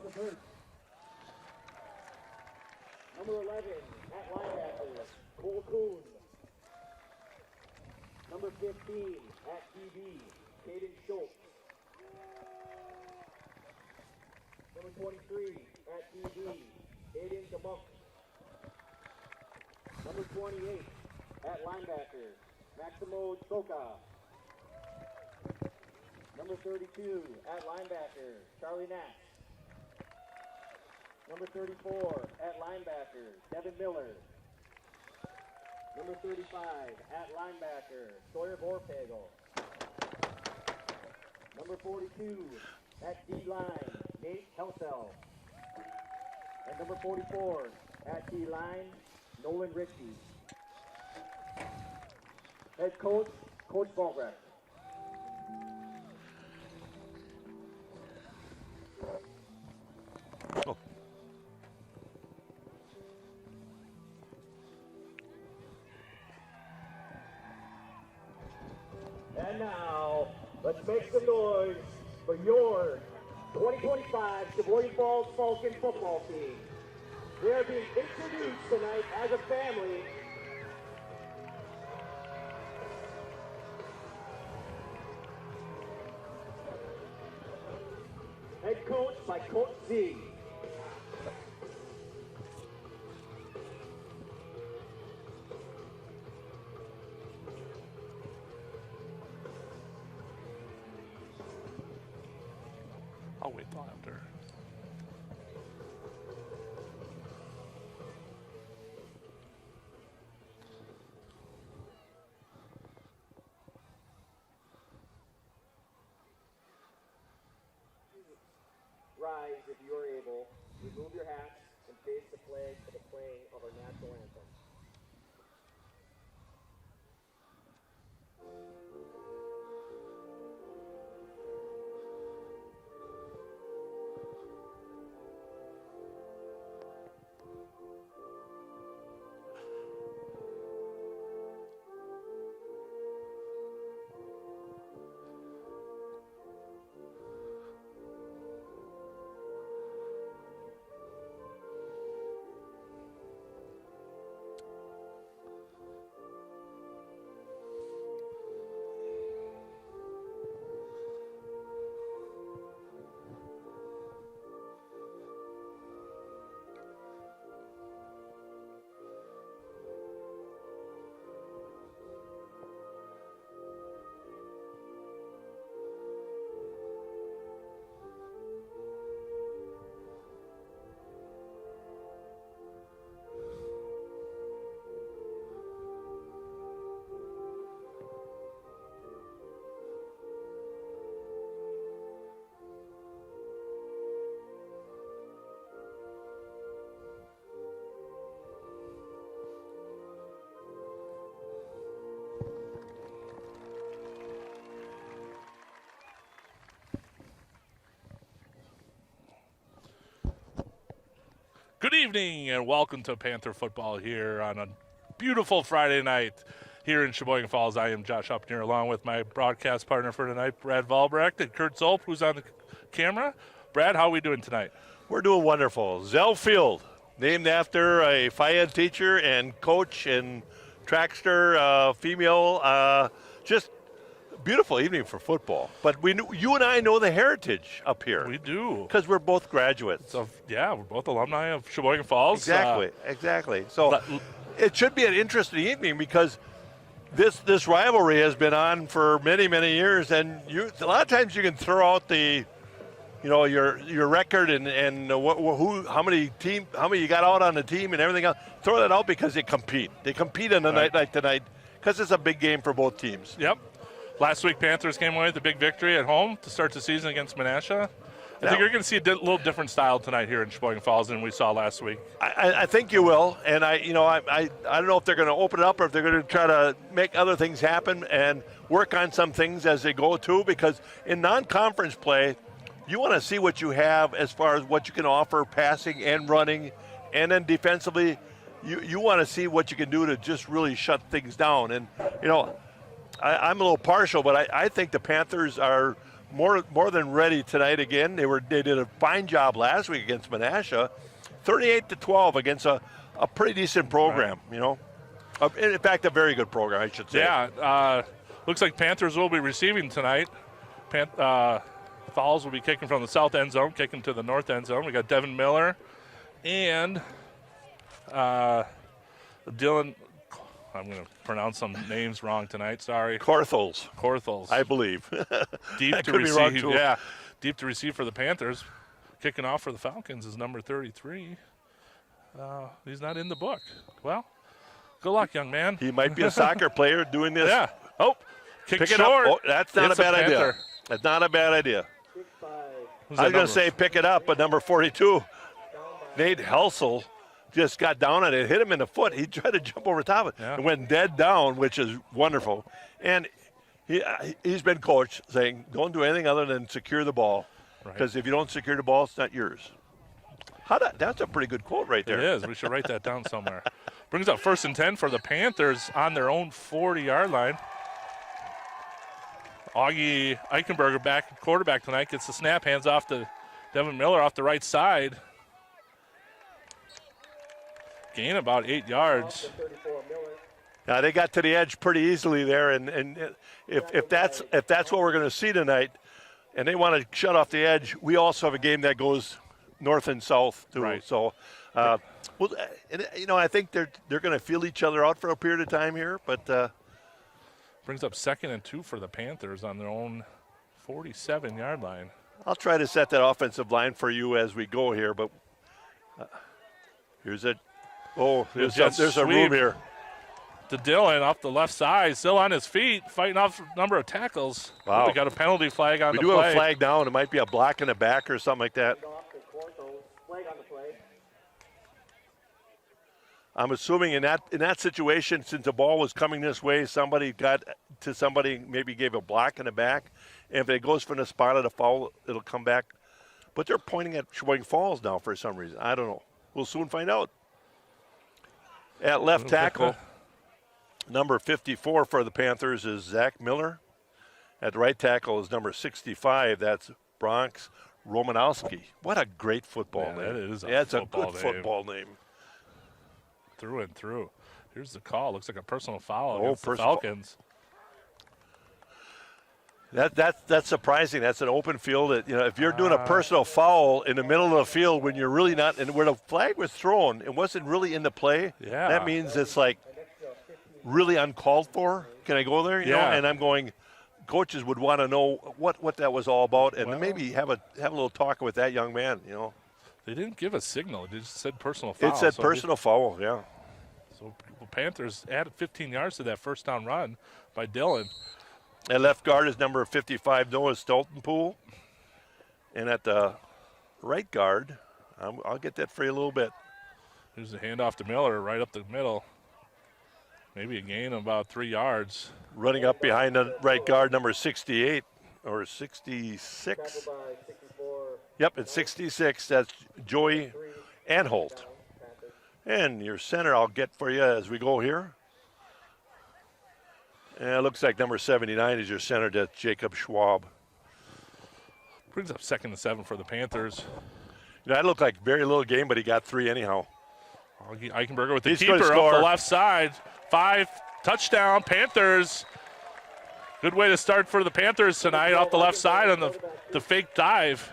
the first. Number 11 at linebacker, Cole Kuhn. Number 15 at DB, Caden Schultz. Number 23 at DB, Aiden DeMunk. Number 28 at linebacker, Maximo Soka. Number 32 at linebacker, Charlie Nash. Number 34 at linebacker, Devin Miller. Number 35 at linebacker, Sawyer Vorpagel. Number 42 at D-line, Nate Helsel. And number 44 at D-line, Nolan Ritchie. Head coach, Coach Ballbrecht. Oh. And now, let's make some noise for your 2025 Sheboygan Falls Falcons football team. They are being introduced tonight as a family. Head coach by Coach Z. I'll wait till after. Rise if you are able. Remove your hats and face the flag for the playing of our national anthem. Good evening and welcome to Panther football here on a beautiful Friday night here in Sheboygan Falls. I am Josh Upner along with my broadcast partner for tonight, Brad Valbrecht, and Kurt Zolp, who's on the camera. Brad, how are we doing tonight? We're doing wonderful. Zell Field, named after a Phi Ed teacher and coach and trackster, female. Just beautiful evening for football. But you and I know the heritage up here. We do. Because we're both graduates. So, yeah, we're both alumni of Sheboygan Falls. Exactly. So it should be an interesting evening because this rivalry has been on for many, many years. And a lot of times you can throw out your record and how many you got out on the team and everything else. Throw that out because they compete. They compete on a night like tonight because it's a big game for both teams. Yep. Last week, Panthers came away with a big victory at home to start the season against Menasha. I think you're going to see a little different style tonight here in Sheboygan Falls than we saw last week. I think you will, and I don't know if they're going to open it up or if they're going to try to make other things happen and work on some things as they go too. Because in non-conference play, you want to see what you have as far as what you can offer passing and running, and then defensively, you want to see what you can do to just really shut things down. And I'm a little partial, but I think the Panthers are more than ready tonight again. They did a fine job last week against Menasha, 38-12 against a pretty decent program. Right. You know, in fact, a very good program, I should say. Yeah, looks like Panthers will be receiving tonight. Falls will be kicking from the south end zone, kicking to the north end zone. We got Devin Miller and Dylan. I'm going to pronounce some names wrong tonight. Sorry. Korthals, I believe. Deep to receive. Yeah, deep to receive for the Panthers. Kicking off for the Falcons is number 33. He's not in the book. Well, good luck, young man. He might be a soccer player doing this. Yeah. Oh, pick it up. Oh, that's not a bad idea. Panther. That's not a bad idea. Who's I was that going to say pick it up, but number 42, Nate Helsel, just got down on it, hit him in the foot. He tried to jump over top of it and went dead down, which is wonderful. And he's been coached saying, don't do anything other than secure the ball, because if you don't secure the ball, it's not yours. That's a pretty good quote right there. It is. We should write that down somewhere. Brings up 1st and 10 for the Panthers on their own 40-yard line. Augie Eichenberger, quarterback tonight, gets the snap, hands off to Devin Miller off the right side. Gain about 8 yards. Now they got to the edge pretty easily there, and if that's what we're going to see tonight, and they want to shut off the edge, we also have a game that goes north and south too. Right. So, I think they're going to feel each other out for a period of time here, but. Brings up 2nd and 2 for the Panthers on their own 47-yard line. I'll try to set that offensive line for you as we go here, but here's it. Oh, there's a room here. To Dylan off the left side, still on his feet, fighting off a number of tackles. Wow. We got a penalty flag on the play. We do have a flag down. It might be a block in the back or something like that. I'm assuming in that situation, since the ball was coming this way, somebody got to somebody, maybe gave a block in the back. And if it goes from the spot of the foul, it'll come back. But they're pointing at Sheboygan Falls now for some reason. I don't know. We'll soon find out. At left tackle, number 54 for the Panthers is Zach Miller. At the right tackle is number 65. That's Bronx Romanowski. What a great football name. That is That's a good football name. Through and through. Here's the call. Looks like a personal foul against the personal Falcons. That's surprising. That's an open field. If you're doing a personal foul in the middle of the field when you're really not, and where the flag was thrown, it wasn't really in the play. Yeah. That means it's like really uncalled for. Can I go there? You know? And I'm going. Coaches would want to know what that was all about, and maybe have a little talk with that young man. You know. They didn't give a signal. They just said personal foul. It said personal foul, yeah. So Panthers added 15 yards to that first down run by Dylan. At left guard is number 55, Noah Stoltenpool. And at the right guard, I'll get that for you a little bit. Here's the handoff to Miller right up the middle. Maybe a gain of about 3 yards. Running up behind the right guard, number 68 or 66. Yep, it's 66. That's Joey Anholt. And your center I'll get for you as we go here. And it looks like number 79 is your center. That's Jacob Schwab. Brings up 2nd and 7 for the Panthers. That looked like very little game, but he got 3 anyhow. Eichenberger with the keeper up the left side. 5, touchdown, Panthers. Good way to start for the Panthers tonight off the left side on the fake dive.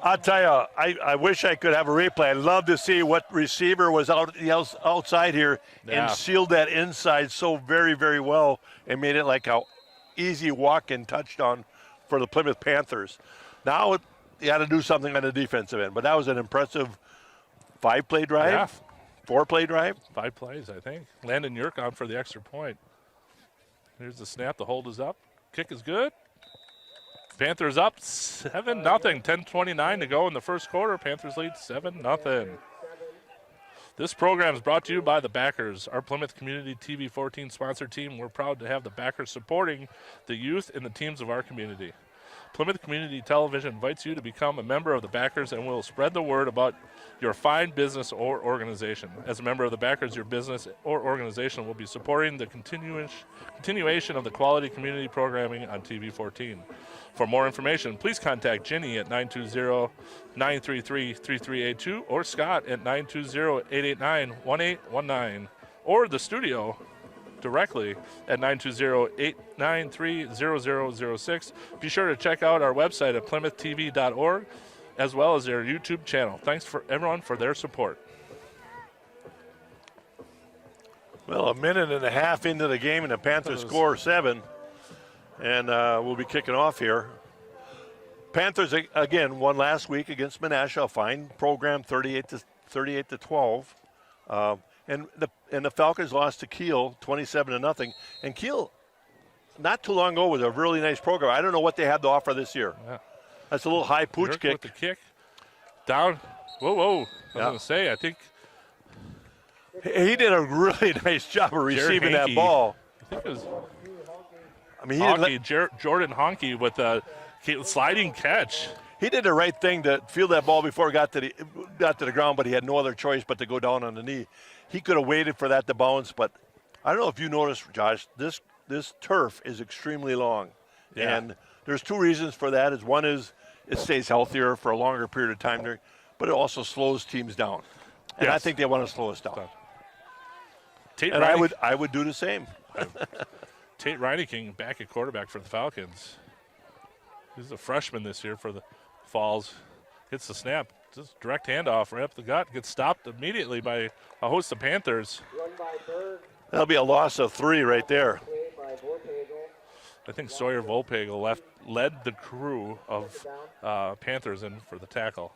I'll tell you, I wish I could have a replay. I'd love to see what receiver was outside here and sealed that inside so very, very well and made it like an easy walk-in touchdown for the Plymouth Panthers. Now you got to do something on the defensive end, but that was an impressive 5-play drive, 4-play drive. 5 plays, I think. Landon Yerk on for the extra point. Here's the snap. The hold is up. Kick is good. Panthers up 7-0. 10:29 to go in the first quarter. Panthers lead 7-0. This program is brought to you by the Backers, our Plymouth Community TV 14 sponsor team. We're proud to have the Backers supporting the youth and the teams of our community. Plymouth Community Television invites you to become a member of the Backers and will spread the word about your fine business or organization. As a member of the Backers, your business or organization will be supporting the continuation of the quality community programming on TV 14. For more information, please contact Ginny at 920-933-3382 or Scott at 920-889-1819 or the studio directly at 920-893-0006. Be sure to check out our website at PlymouthTV.org as well as their YouTube channel. Thanks for everyone for their support. Well, a minute and a half into the game, and the Panthers score 7, and we'll be kicking off here. Panthers again won last week against Menasha, a fine program, 38-12. And the Falcons lost to Kiel 27-0. And Kiel, not too long ago, was a really nice program. I don't know what they had to offer this year. Yeah. That's a little high pooch kick. With the kick down. Whoa. I was going to say, I think he did a really nice job of receiving that ball. I think it was Jordan Honke with a sliding catch. He did the right thing to field that ball before it got to the ground, but he had no other choice but to go down on the knee. He could have waited for that to bounce, but I don't know if you noticed, Josh, this turf is extremely long. Yeah. And there's two reasons for that. One is it stays healthier for a longer period of time there, but it also slows teams down. And I think they want to slow us down. And I would do the same. Tate Reineking back at quarterback for the Falcons. He's a freshman this year for the Falls. Gets the snap. Just direct handoff right up the gut. Gets stopped immediately by a host of Panthers. That'll be a loss of 3 right there. I think Sawyer Volpagel led the crew of Panthers in for the tackle.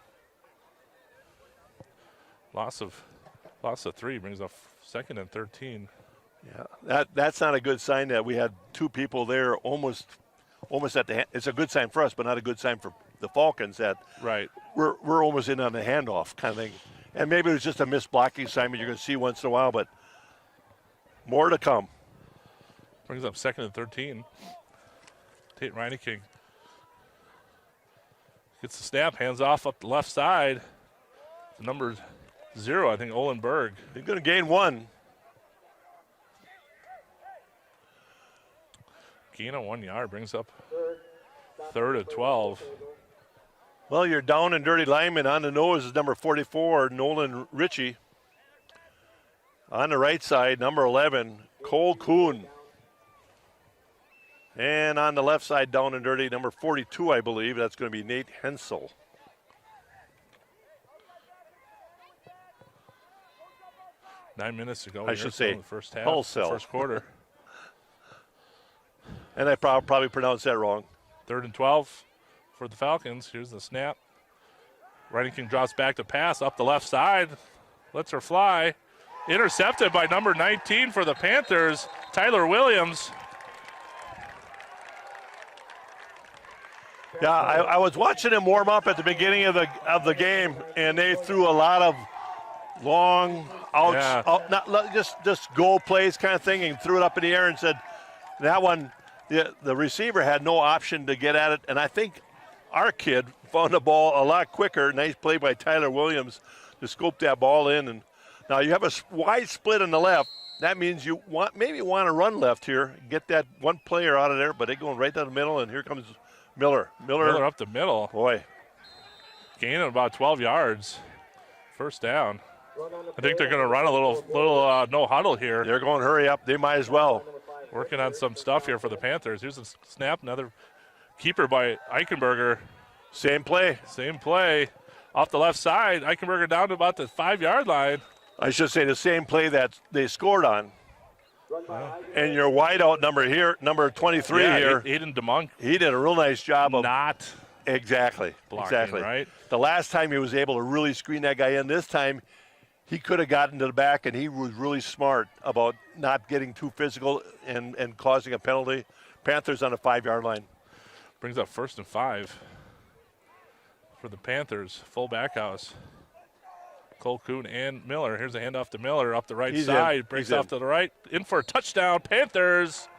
Loss of 3 brings up 2nd and 13. Yeah, that's not a good sign that we had 2 people there almost at the it's a good sign for us, but not a good sign for the Falcons that we're almost in on the handoff kind of thing. And maybe it was just a missed blocking assignment you're going to see once in a while, but more to come. Brings up 2nd and 13. Tate Reineking gets the snap, hands off up the left side. Number 0, I think, Olenberg. He's going to gain 1. Gain of 1 yard brings up 3rd and 12. Well, your down and dirty lineman on the nose is number 44, Nolan Ritchie. On the right side, number 11, Cole Kuhn. And on the left side, down and dirty, number 42, I believe. That's going to be Nate Hensel. Nine minutes to go. I should say the first half, Hensel. First quarter. And I probably pronounced that wrong. 3rd and 12 for the Falcons. Here's the snap. Reineking drops back to pass up the left side. Lets her fly. Intercepted by number 19 for the Panthers, Tyler Williams. Yeah, I was watching him warm up at the beginning of the game, and they threw a lot of long not just goal plays kind of thing, and threw it up in the air and said that one. The receiver had no option to get at it, and I think our kid found the ball a lot quicker. Nice play by Tyler Williams to scope that ball in. And now you have a wide split on the left. That means you maybe want to run left here, get that one player out of there, but they're going right down the middle, and here comes Miller. Miller up the middle. Boy. Gain of about 12 yards. First down. I think they're going to run a little no huddle here. They're going to hurry up. They might as well. Working on some stuff here for the Panthers. Here's a snap, another keeper by Eichenberger. Same play. Off the left side, Eichenberger down to about the 5-yard line. I should say the same play that they scored on. And your wideout number 23 here. Aiden DeMonk. He did a real nice job of not blocking, right? The last time he was able to really screen that guy in. This time he could have gotten to the back, and he was really smart about not getting too physical and causing a penalty. Panthers on a 5-yard line. Brings up 1st and 5 for the Panthers. Full back house. Cole Kuhn and Miller. Here's a handoff to Miller up the right side. Breaks off to the right. In for a touchdown, Panthers.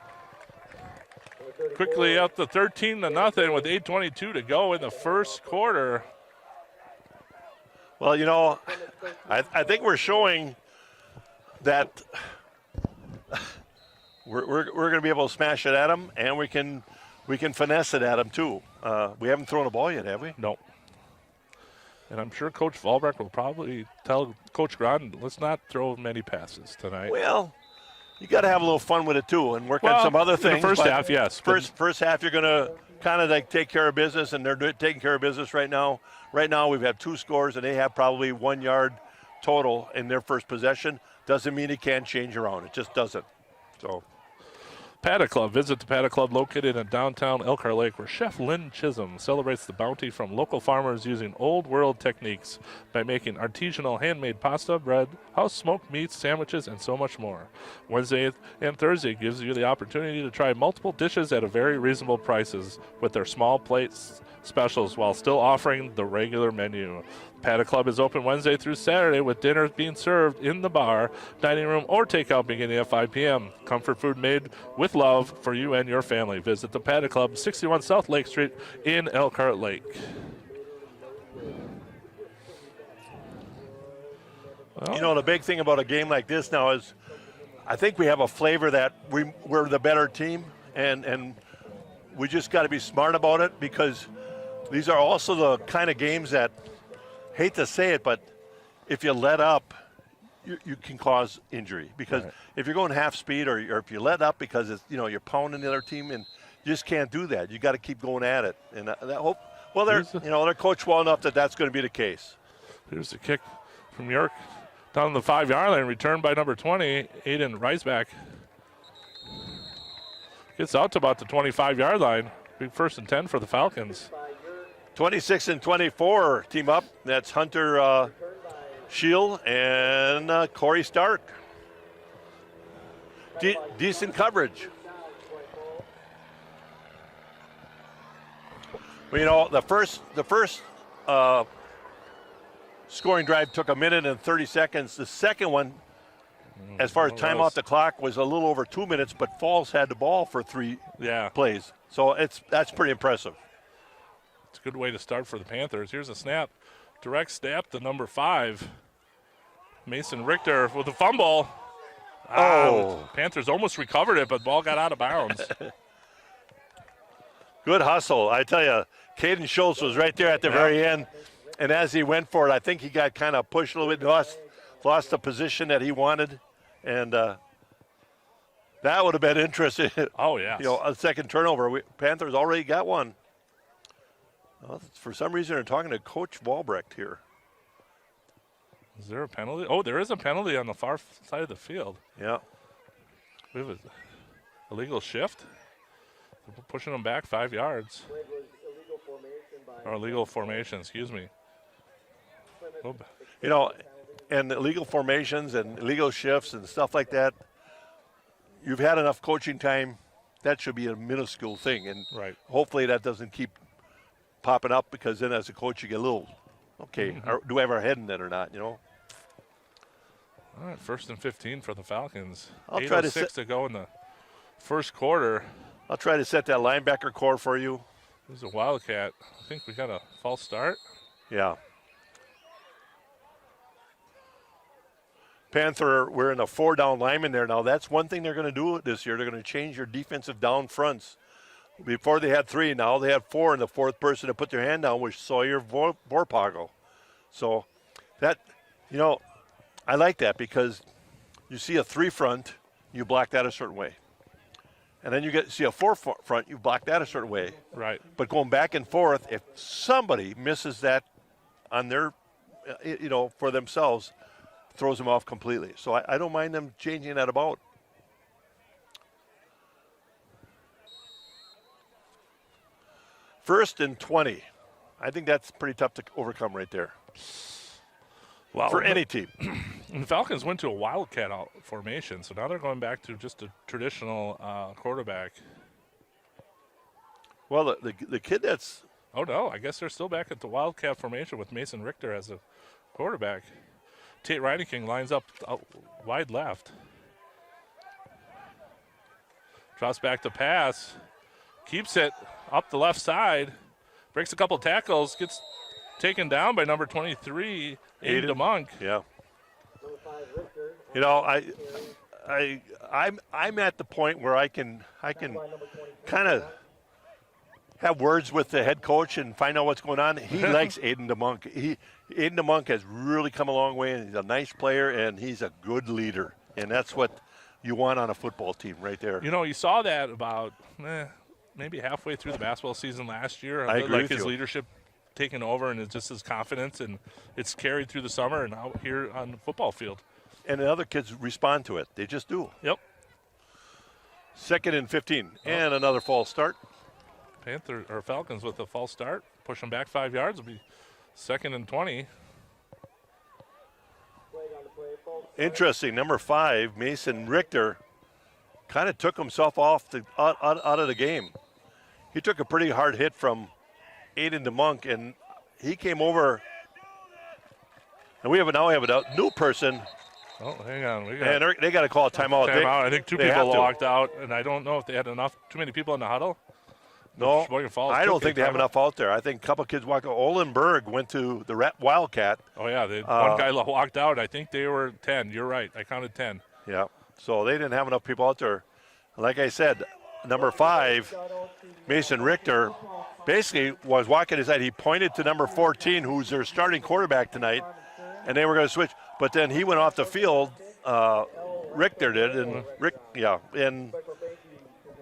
quickly up to 13-0 with 8:22 to go in the first quarter. Well, I think we're showing that we're going to be able to smash it at them, and we can finesse it at them too. We haven't thrown a ball yet, have we? No. And I'm sure Coach Volbrecht will probably tell Coach Grodin, let's not throw many passes tonight. Well, you got to have a little fun with it too, and work on some other things. The first half, yes. First half, you're going to kind of like take care of business, and they're taking care of business right now. Right now, we've had 2 scores, and they have probably 1 yard total in their first possession. Doesn't mean it can't change around. It just doesn't. So. Paddock Club. Visit the Paddock Club located in downtown Elkhart Lake, where Chef Lynn Chisholm celebrates the bounty from local farmers using old world techniques by making artisanal handmade pasta, bread, house smoked meats, sandwiches, and so much more. Wednesday and Thursday gives you the opportunity to try multiple dishes at a very reasonable prices with their small plates specials while still offering the regular menu. Paddock Club is open Wednesday through Saturday with dinners being served in the bar, dining room, or takeout beginning at 5 p.m. Comfort food made with love for you and your family. Visit the Paddock Club, 61 South Lake Street in Elkhart Lake. Well, the big thing about a game like this now is I think we have a flavor that we're the better team, and we just got to be smart about it, because these are also the kind of games that, hate to say it, but if you let up, you can cause injury. Because if you're going half speed, or if you let up because it's, you're pounding the other team, and you just can't do that. You got to keep going at it. And they're coached well enough that that's going to be the case. Here's the kick from York down the 5-yard line, returned by number 20, Aiden Reisbach. Gets out to about the 25-yard line. Big 1st and 10 for the Falcons. 26 and 24 team up. That's Hunter Shield and Corey Stark. Decent coverage. Well, the first scoring drive took 1 minute and 30 seconds. The second one, as far as time off the clock, was a little over 2 minutes, but Falls had the ball for 3 plays. So that's pretty impressive. It's a good way to start for the Panthers. Here's a snap. Direct snap to number 5. Mason Richter with a fumble. Panthers almost recovered it, but ball got out of bounds. Good hustle. I tell you, Caden Schultz was right there at the very end. And as he went for it, I think he got kind of pushed a little bit, lost the position that he wanted. And that would have been interesting. Oh, yeah. A second turnover. Panthers already got one. Well, for some reason, they're talking to Coach Volbrecht here. Is there a penalty? Oh, there is a penalty on the far side of the field. Yeah. We have an illegal shift. We're pushing them back 5 yards. Or illegal formation, excuse me. And illegal formations and illegal shifts and stuff like that, you've had enough coaching time. That should be a minuscule thing. And hopefully that doesn't keep popping up, because then as a coach you get a little, do we have our head in it or not, All right, 1st and 15 for the Falcons. I'll try to go in the first quarter. I'll try to set that linebacker core for you. There's a Wildcat. I think we got a false start. Yeah. Panther, we're in a 4-down lineman there now. That's one thing they're going to do this year. They're going to change your defensive down fronts. Before they had 3, now they have 4, and the 4th person to put their hand down was Sawyer Vorpagel. So that, I like that, because you see a 3 front, you block that a certain way. And then you see a 4 front, you block that a certain way. Right. But going back and forth, if somebody misses that on their, for themselves, throws them off completely. So I don't mind them changing that about. First and 20. I think that's pretty tough to overcome right there. Wow. For any team. And the Falcons went to a Wildcat formation, so now they're going back to just a traditional quarterback. Well, the kid that's... Oh, no, I guess they're still back at the Wildcat formation with Mason Richter as a quarterback. Tate Reineking lines up wide left. Drops back to pass. keeps it up the left side, breaks a couple tackles, gets taken down by number 23, Aiden DeMonk. Yeah. You know, I'm at the point where I can kind of have words with the head coach and find out what's going on. He likes Aiden DeMonk. Aiden DeMonk has really come a long way, and he's a nice player, and he's a good leader. And that's what you want on a football team right there. You know, you saw that about maybe halfway through the basketball season last year. I agree like with his you. leadership taking over, and it's just his confidence, and it's carried through the summer and out here on the football field. And the other kids respond to it. They just do. Yep. 2nd and 15, and another false start. Falcons with a false start, push them back 5 yards. Will be 2nd and 20. Interesting. Number 5, Mason Richter, kind of took himself off out of the game. He took a pretty hard hit from Aiden DeMonk, and he came over. And we have a new person. Oh, hang on. And they got to call a timeout. I think two people walked out, and I don't know if they had too many people in the huddle. No, Sheboygan Falls I don't think they have enough out there. I think a couple kids walked out. Olenberg went to the Wildcat. Oh, yeah. One guy walked out. I think they were 10. You're right. I counted 10. Yeah. So they didn't have enough people out there. Like I said, number 5, Mason Richter, basically was walking his side. He pointed to number 14, who's their starting quarterback tonight, and they were going to switch. But then he went off the field. Richter did, and and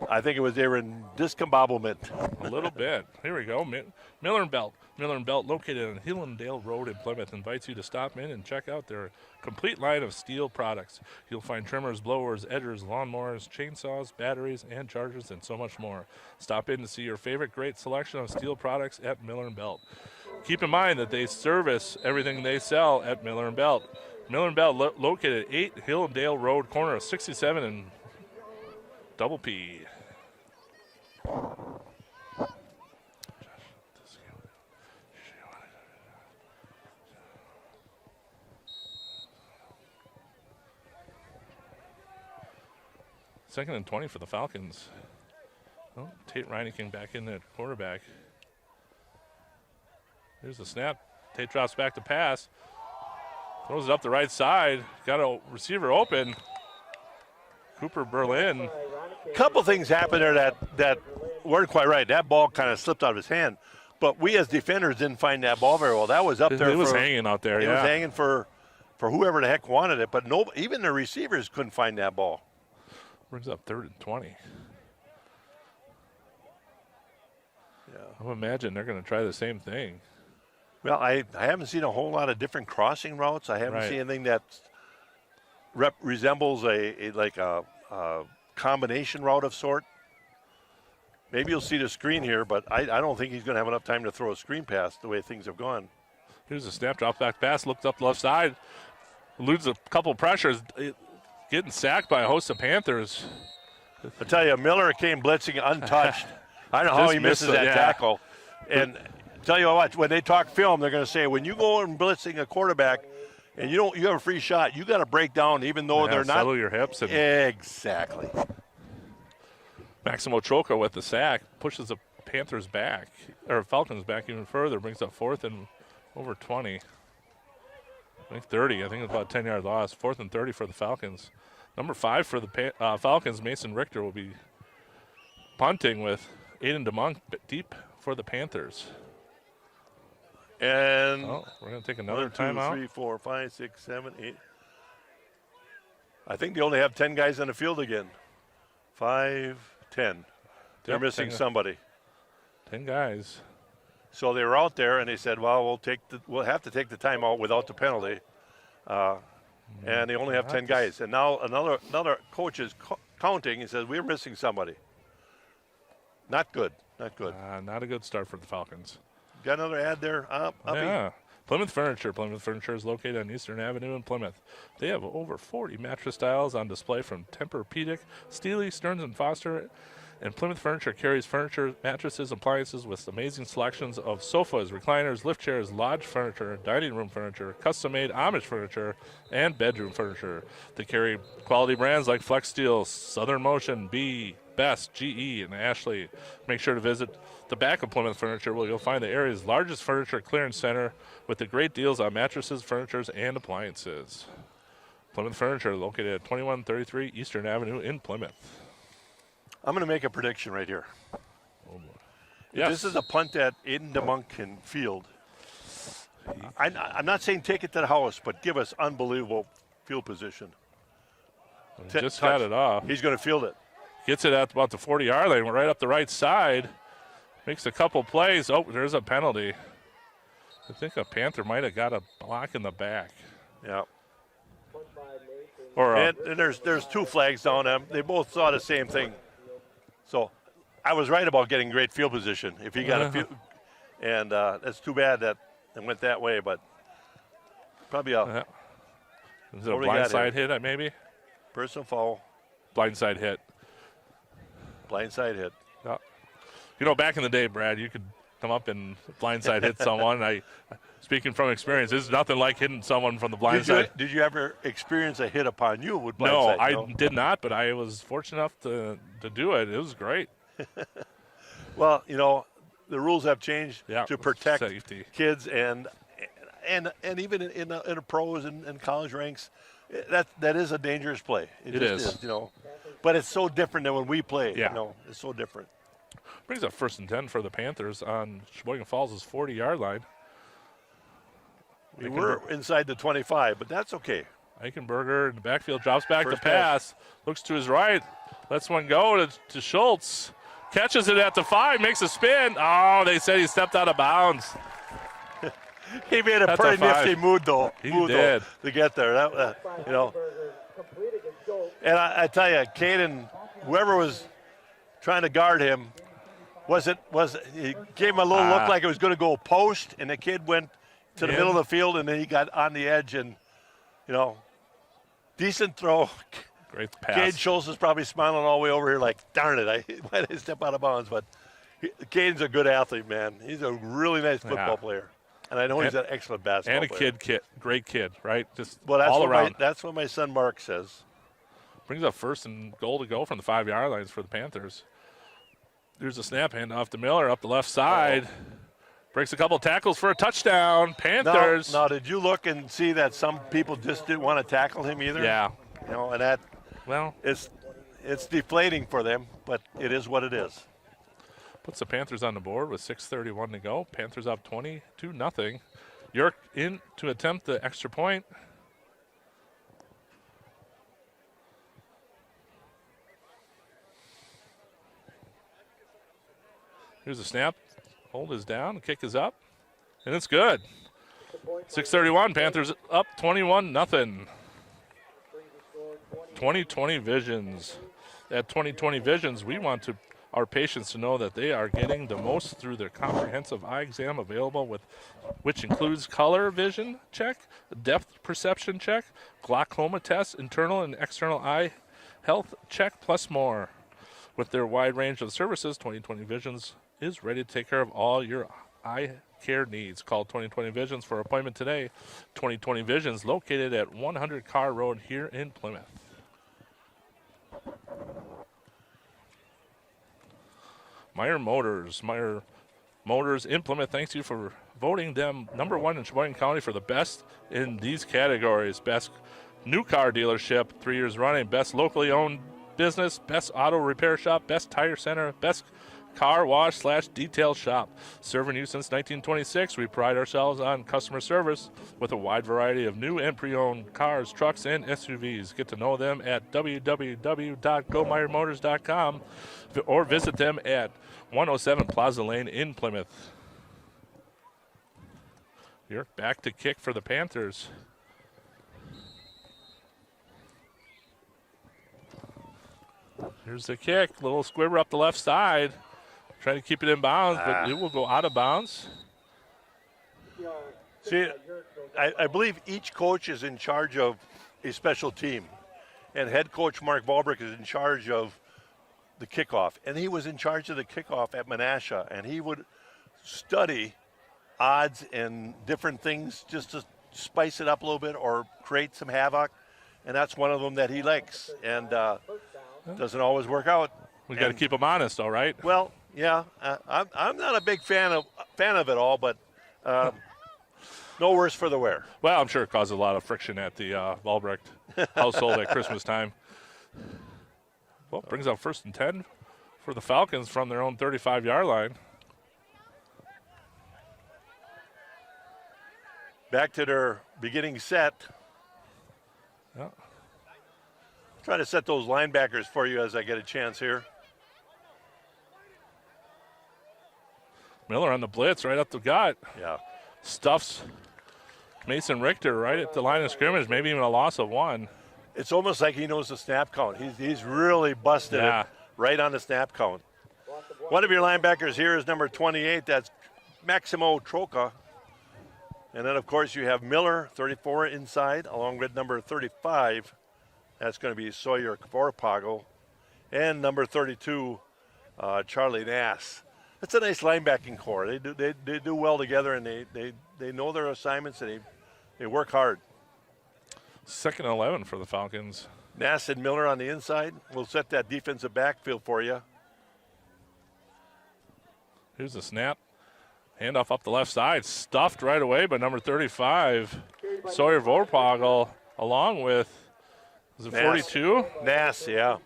I think they were in discombobulament. A little bit. Here we go. Miller and Belt. Miller and Belt, located on Hillendale Road in Plymouth, invites you to stop in and check out their complete line of steel products. You'll find trimmers, blowers, edgers, lawnmowers, chainsaws, batteries, and chargers, and so much more. Stop in to see your favorite great selection of steel products at Miller and Belt. Keep in mind that they service everything they sell at Miller and Belt. Miller and Belt located at 8 Hillendale Road, corner of 67 and Double P. Second and 20 for the Falcons. Oh, Tate Reinking back in at quarterback. Here's the snap. Tate drops back to pass. Throws it up the right side. Got a receiver open. Cooper Berlin. Couple things happened there that weren't quite right. That ball kind of slipped out of his hand. But we as defenders didn't find that ball very well. That was up there. It was hanging out there, It was hanging for whoever the heck wanted it. But even the receivers couldn't find that ball. Brings up 3rd and 20. Yeah. I would imagine they're going to try the same thing. Well, I haven't seen a whole lot of different crossing routes. I haven't seen anything that resembles a combination route of sort. Maybe you'll see the screen here, but I don't think he's going to have enough time to throw a screen pass the way things have gone. Here's a snap, drop back pass, looked up the left side, eludes a couple pressures, getting sacked by a host of Panthers. I tell you, Miller came blitzing untouched. I don't know how he misses that tackle. And tell you what, when they talk film, they're going to say, when you go and blitzing a quarterback and you have a free shot, you got to break down even though they're not. Settle your hips. Exactly. Maximo Troca with the sack pushes the Falcons back even further, brings up 4th and over 20. I think 30. I think it's about 10-yard loss. 4th and 30 for the Falcons. Number 5 for the Falcons, Mason Richter, will be punting with Aiden DeMonk deep for the Panthers. And we're going to take another 1, 2, timeout. 3, 4, 5, 6, 7, 8. I think they only have 10 guys on the field again. 5, 10. They're missing somebody. 10 guys. So they were out there, and they said, "Well, we'll have to take the timeout without the penalty." And they only have 10 guys. And now another coach is counting and says, "We're missing somebody." Not good. Not good. Not a good start for the Falcons. Got another ad there? Yeah. Plymouth Furniture. Plymouth Furniture is located on Eastern Avenue in Plymouth. They have over 40 mattress styles on display from Tempur-Pedic, Steely, Stearns & Foster, and Plymouth Furniture carries furniture, mattresses, appliances with amazing selections of sofas, recliners, lift chairs, lodge furniture, dining room furniture, custom-made Amish furniture, and bedroom furniture. They carry quality brands like Flex Steel, Southern Motion, B, Best, GE, and Ashley. Make sure to visit the back of Plymouth Furniture where you'll find the area's largest furniture clearance center with the great deals on mattresses, furniture, and appliances. Plymouth Furniture, located at 2133 Eastern Avenue in Plymouth. I'm going to make a prediction right here. Yes. This is a punt at Aiden DeMunkin Field. I'm not saying take it to the house, but give us unbelievable field position. Just got it off. He's going to field it. Gets it at about the 40-yard line, right up the right side. Makes a couple plays. Oh, there's a penalty. I think a Panther might have got a block in the back. Yeah. Or and there's two flags down them. They both saw the same thing. So I was right about getting great field position. If he got a field, and that's too bad that it went that way, but probably a is it a blindside hit, maybe? Personal foul. Blindside hit. Blindside hit. Yeah. You know, back in the day, Brad, you could come up and blindside hit someone. Speaking from experience, there's nothing like hitting someone from the blind side. Did you ever experience a hit upon you with No, blindside? I did not, but I was fortunate enough to do it. It was great. Well, you know, the rules have changed to protect safety. Kids and even in the pros and college ranks. That is a dangerous play. It is, you know. But it's so different than when we play. Yeah. You know, it's so different. Brings up 1st and 10 for the Panthers on Sheboygan Falls' 40-yard line. We're inside the 25, but that's okay. Eichenberger in the backfield drops back First to pass. Looks to his right. Lets one go to Schultz. Catches it at the 5, makes a spin. Oh, they said he stepped out of bounds. He made a pretty nifty move, though. He did. To get there. You know. And I tell you, Caden, whoever was trying to guard him, he gave him a little look like it was going to go post, and the kid went to the middle of the field, and then he got on the edge, and, you know, decent throw. Great pass. Cade Schultz is probably smiling all the way over here like, darn it, why did I step out of bounds? But Caden's a good athlete, man. He's a really nice football player. And I know he's an excellent basketball player. And great kid, right? Just well, that's all around. That's what my son Mark says. Brings up 1st and goal to go from the 5-yard lines for the Panthers. There's a snap handoff to Miller up the left side. Breaks a couple tackles for a touchdown. Panthers. Now, did you look and see that some people just didn't want to tackle him either? Yeah. You know, and that, well, it's deflating for them, but it is what it is. Puts the Panthers on the board with 6:31 to go. Panthers up 20-0. York in to attempt the extra point. Here's a snap. Hold is down. Kick is up. And it's good. 6:31. Panthers up 21-0. 20/20 Visions. At 20/20 Visions, we want our patients to know that they are getting the most through their comprehensive eye exam available, which includes color vision check, depth perception check, glaucoma test, internal and external eye health check, plus more. With their wide range of services, 20/20 Visions is ready to take care of all your eye care needs. Call 20/20 Visions for an appointment today. 20/20 Visions, located at 100 Carr Road here in Plymouth. Meyer Motors in Plymouth, thanks you for voting them #1 in Sheboygan County for the best in these categories. Best new car dealership 3 years running, best locally owned business, best auto repair shop, best tire center, best car wash / detail shop. Serving you since 1926, we pride ourselves on customer service with a wide variety of new and pre-owned cars, trucks, and SUVs. Get to know them at www.gomeyermotors.com or visit them at 107 Plaza Lane in Plymouth. You're back to kick for the Panthers. Here's the kick. Little squibber up the left side. Trying to keep it in bounds, but it will go out of bounds. See, I believe each coach is in charge of a special team. And head coach Mark Valbrick is in charge of the kickoff. And he was in charge of the kickoff at Menasha. And he would study odds and different things just to spice it up a little bit or create some havoc. And that's one of them that he likes. And doesn't always work out. We got to keep them honest, though, right? Well, yeah, I'm not a big fan of it all, but no worse for the wear. Well, I'm sure it caused a lot of friction at the Valbrecht household at Christmas time. Well, brings up 1st and 10 for the Falcons from their own 35-yard line. Back to their beginning set. Yeah. Trying to set those linebackers for you as I get a chance here. Miller on the blitz right up the gut. Yeah. Stuffs Mason Richter right at the line of scrimmage, maybe even a loss of 1. It's almost like he knows the snap count. He's really busted it right on the snap count. One of your linebackers here is number 28. That's Maximo Troca. And then, of course, you have Miller, 34 inside, along with number 35. That's going to be Sawyer Vorpago. And number 32, Charlie Nass. It's a nice linebacking core. They do well together, and they know their assignments, and they work hard. 2nd and 11 for the Falcons. Nass and Miller on the inside. We'll set that defensive backfield for you. Here's the snap. Handoff up the left side. Stuffed right away by number 35, Sawyer Vorpagel, along with, is it 42? Nass, yeah.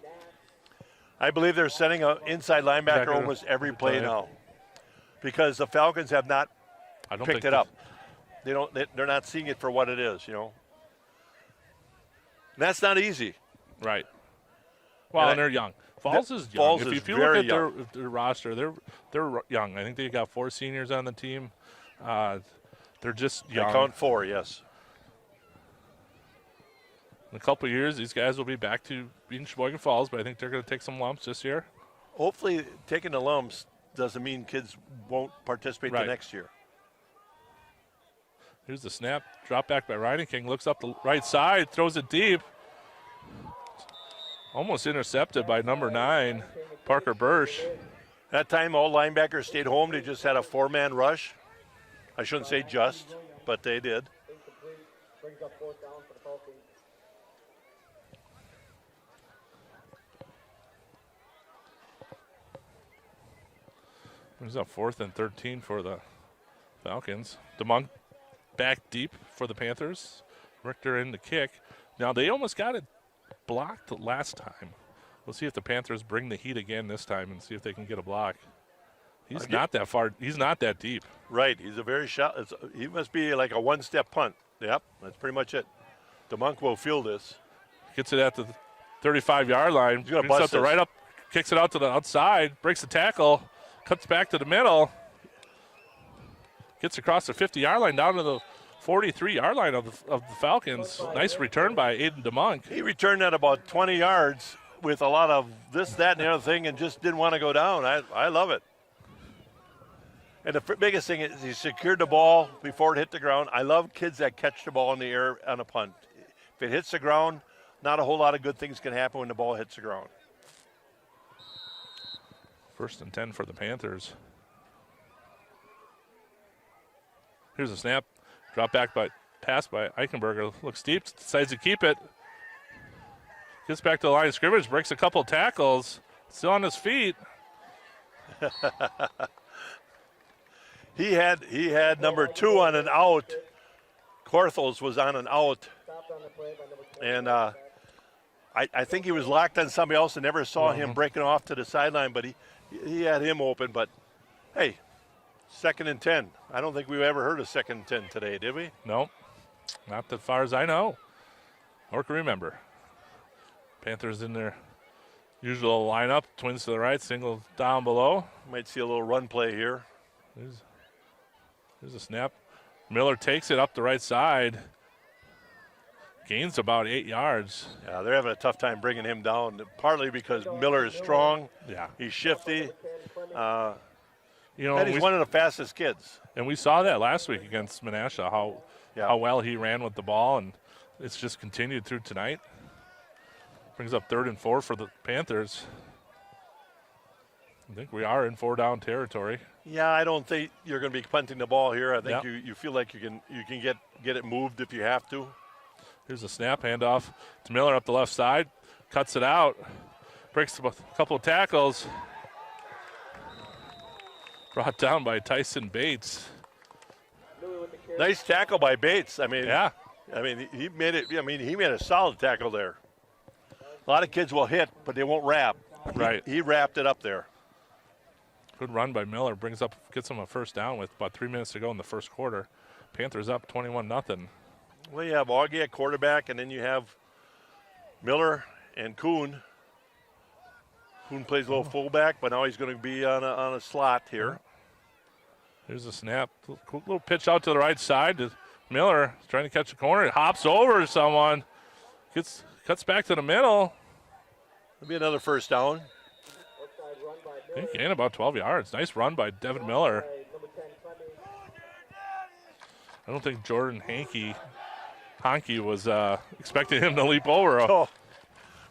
I believe they're setting an inside linebacker almost every play now because the Falcons have not picked it up. They're not seeing it for what it is, you know. And that's not easy. Right. Well, and they're young. Falls is young. Falls if is you very look at young. their roster, they're young. I think they got 4 seniors on the team. They're just young. I count 4, yes. In a couple of years, these guys will be back to being Sheboygan Falls, but I think they're going to take some lumps this year. Hopefully taking the lumps doesn't mean kids won't participate the next year. Here's the snap. Drop back by Ryan King. Looks up the right side. Throws it deep. Almost intercepted by number 9, Parker Bursch. That time all linebackers stayed home. They just had a 4-man rush. I shouldn't say just, but they did. Brings up 4th down for the Falcons. Brings up 4th and 13 for the Falcons. DeMont back deep for the Panthers. Richter in the kick. Now they almost got it blocked last time. We'll see if the Panthers bring the heat again this time and see if they can get a block. He's not that far. He's not that deep. Right. He's a very shot. He must be like a one-step punt. Yep, that's pretty much it. DeMonk will feel this. Gets it at the 35-yard line. He's going to bust it right up, kicks it out to the outside, breaks the tackle, cuts back to the middle, gets across the 50-yard line down to the 43-yard line of the Falcons. Nice return by Aiden DeMonk. He returned at about 20 yards with a lot of this, that, and the other thing and just didn't want to go down. I love it. And the biggest thing is he secured the ball before it hit the ground. I love kids that catch the ball in the air on a punt. If it hits the ground, not a whole lot of good things can happen when the ball hits the ground. 1st and 10 for the Panthers. Here's a snap. Drop back pass by Eichenberger. Looks deep, decides to keep it. Gets back to the line of scrimmage, breaks a couple tackles. Still on his feet. He had number 2 on an out. Korthels was on an out. And I think he was locked on somebody else and never saw him breaking off to the sideline, but he had him open. But, hey, 2nd and 10. I don't think we've ever heard of 2nd and 10 today, did we? No, not as far as I know or can remember. Panthers in their usual lineup. Twins to the right, single down below. Might see a little run play here. Here's a snap. Miller takes it up the right side. Gains about 8 yards. Yeah, they're having a tough time bringing him down, partly because Miller is strong. Yeah. He's shifty. And And he's one of the fastest kids. And we saw that last week against Menasha, how well he ran with the ball, and it's just continued through tonight. Brings up 3rd and 4 for the Panthers. I think we are in 4-down territory. Yeah, I don't think you're going to be punting the ball here. I think you feel like you can get it moved if you have to. Here's a snap handoff to Miller up the left side. Cuts it out. breaks a couple of tackles. Brought down by Tyson Bates. Nice tackle by Bates. I mean, Yeah. He made it. I mean, he made a solid tackle there. A lot of kids will hit, but they won't wrap. Right. He wrapped it up there. Good run by Miller. Gets him a first down with about 3 minutes to go in the first quarter. Panthers up 21-0. Well, you have Augie at quarterback, and then you have Miller and Kuhn. Kuhn plays a little fullback, but now he's going to be on a slot here. Here's a snap. Little pitch out to the right side. Miller is trying to catch a corner. It hops over someone. Cuts back to the middle. It'll be another first down. He gained about 12 yards. Nice run by Devin Miller. I don't think Jordan Honky was expecting him to leap over. Oh.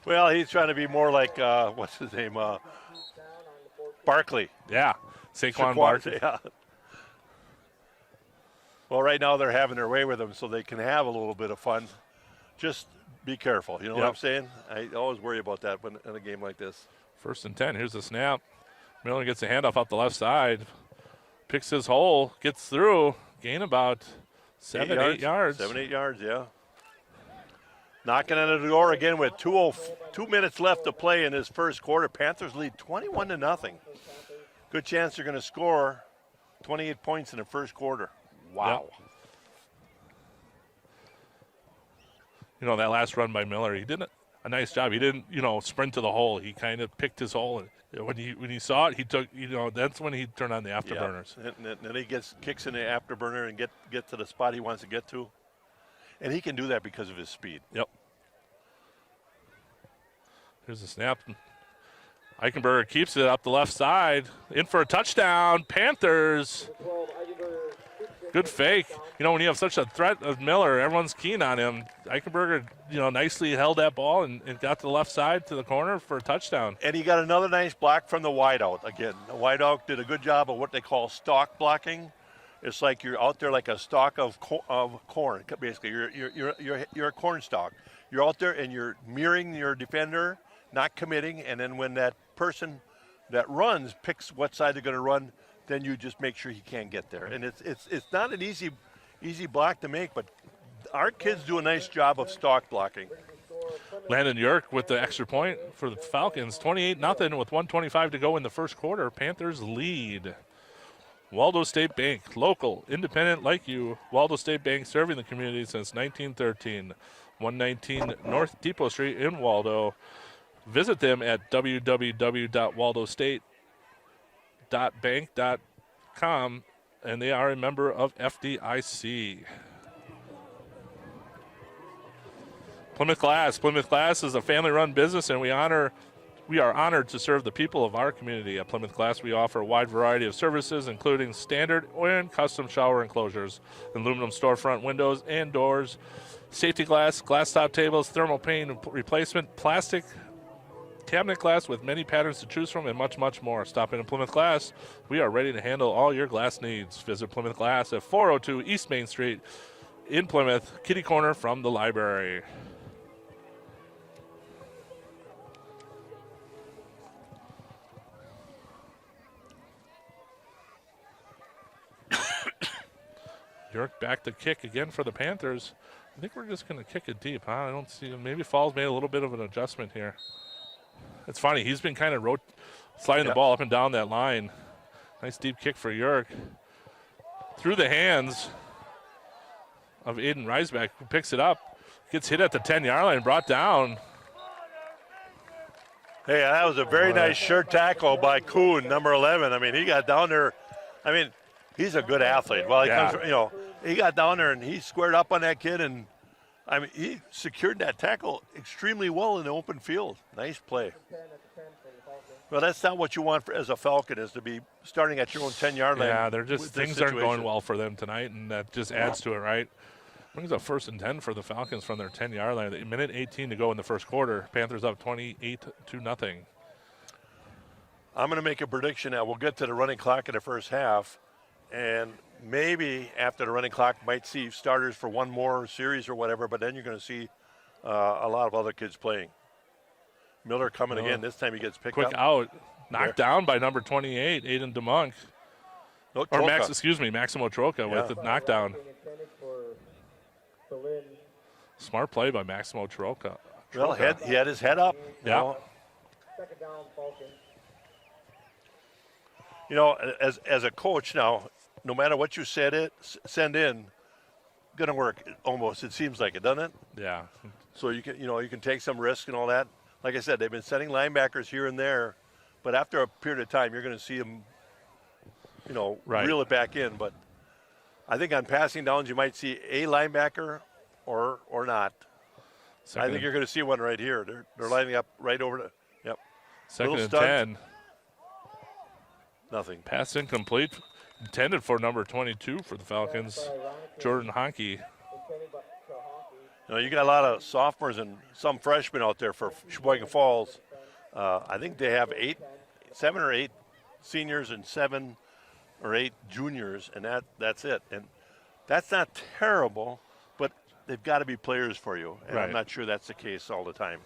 Well, he's trying to be more like, what's his name? Barkley. Yeah, Saquon Barkley. Yeah. Well, right now they're having their way with him so they can have a little bit of fun. Just be careful. You know what I'm saying? I always worry about that in a game like this. 1st and 10. Here's the snap. Miller gets a handoff out the left side. Picks his hole. Gets through. Gain about 8 yards. 7, 8 yards, yeah. Knocking on the door again with 2 minutes left to play in this first quarter. Panthers lead 21-0. Good chance they're going to score 28 points in the first quarter. Wow. Yep. You know, that last run by Miller, he did a nice job. He didn't, sprint to the hole. He kind of picked his hole. And when he saw it, he took, that's when he turned on the afterburners. Yeah. And then he kicks in the afterburner and get to the spot he wants to get to. And he can do that because of his speed. Yep. Here's the snap. Eichenberger keeps it up the left side. In for a touchdown. Panthers. Good fake. When you have such a threat of Miller, everyone's keen on him. Eichenberger, nicely held that ball and got to the left side to the corner for a touchdown. And he got another nice block from the wideout. Again, the wideout did a good job of what they call stalk blocking. It's like you're out there like a stalk of corn. Basically, you're a corn stalk. You're out there and you're mirroring your defender, not committing. And then when that person that runs picks what side they're going to run, then you just make sure he can't get there. And it's not an easy block to make, but our kids do a nice job of stalk blocking. Landon York with the extra point for the Falcons. 28-0 with 1:25 to go in the first quarter. Panthers lead. Waldo State Bank, local, independent like you. Waldo State Bank serving the community since 1913. 119 North Depot Street in Waldo. Visit them at www.waldostate.bank.com, and they are a member of FDIC. Plymouth Glass. Plymouth Glass is a family-run business, and we are honored to serve the people of our community. At Plymouth Glass, we offer a wide variety of services, including standard and custom shower enclosures, aluminum storefront windows and doors, safety glass, glass top tables, thermal pane replacement, plastic cabinet glass with many patterns to choose from, and much, much more. Stop in at Plymouth Glass. We are ready to handle all your glass needs. Visit Plymouth Glass at 402 East Main Street in Plymouth, kitty corner from the library. York back to kick again for the Panthers. I think we're just going to kick it deep, huh? I don't see. Maybe Falls made a little bit of an adjustment here. It's funny. He's been kind of sliding the ball up and down that line. Nice deep kick for York. Through the hands of Aiden Reisbeck, who picks it up. Gets hit at the 10-yard line, brought down. Hey, that was a very nice sure tackle by Kuhn, number 11. I mean, he got down there. I mean, he's a good athlete. Well, he got down there and he squared up on that kid, and I mean, he secured that tackle extremely well in the open field. Nice play. Well, that's not what you want as a Falcon, is to be starting at your own 10-yard line. Yeah, they're just things aren't going well for them tonight, and that just adds to it, right? Brings up 1st and 10 for the Falcons from their 10-yard line. A minute 18 to go in the first quarter. Panthers up 28-0. I'm going to make a prediction that we'll get to the running clock in the first half, and maybe after the running clock might see starters for one more series or whatever, but then you're going to see a lot of other kids playing. Miller coming again. This time he gets picked Quick up. out. Knocked down by number 28, Aiden DeMonk. No, Or Troca. Maximo Troca with the knockdown. Smart play by Maximo Troca. Well, he had his head up. Yeah. Second down, Falcons. You know, as a coach now, no matter what you send in, gonna work almost. It seems like it, doesn't it? Yeah. So you can take some risk and all that. Like I said, they've been sending linebackers here and there, but after a period of time, you're going to see them, reel it back in. But I think on passing downs, you might see a linebacker or not. I think you're going to see one right here. They're lining up right over the. Yep. Second and 10. Nothing. Pass incomplete. Intended for number 22 for the Falcons, Jordan Honke. You got a lot of sophomores and some freshmen out there for Sheboygan Falls. I think they have 7 or 8 seniors and 7 or 8 juniors, and that's it. And that's not terrible, but they've got to be players for you. And I'm not sure that's the case all the time.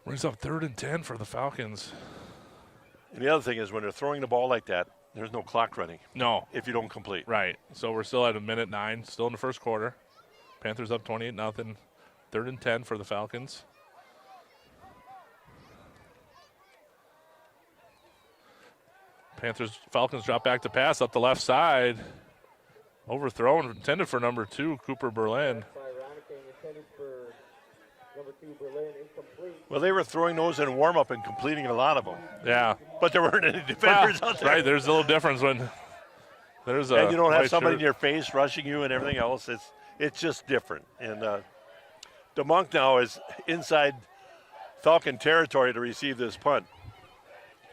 Brings up 3rd and 10 for the Falcons. And the other thing is when they're throwing the ball like that, there's no clock running. No. If you don't complete. Right. So we're still at 1:09, still in the first quarter. Panthers up 28-0. 3rd and 10 for the Falcons. Falcons drop back to pass up the left side. Overthrown, intended for number 2, Cooper Berlin. Well, they were throwing those in warm-up and completing a lot of them. Yeah. But there weren't any defenders out there. Right, there's a little difference when there's a. And you don't have somebody shirt in your face rushing you and everything else. It's just different. And DeMonk now is inside Falcon territory to receive this punt.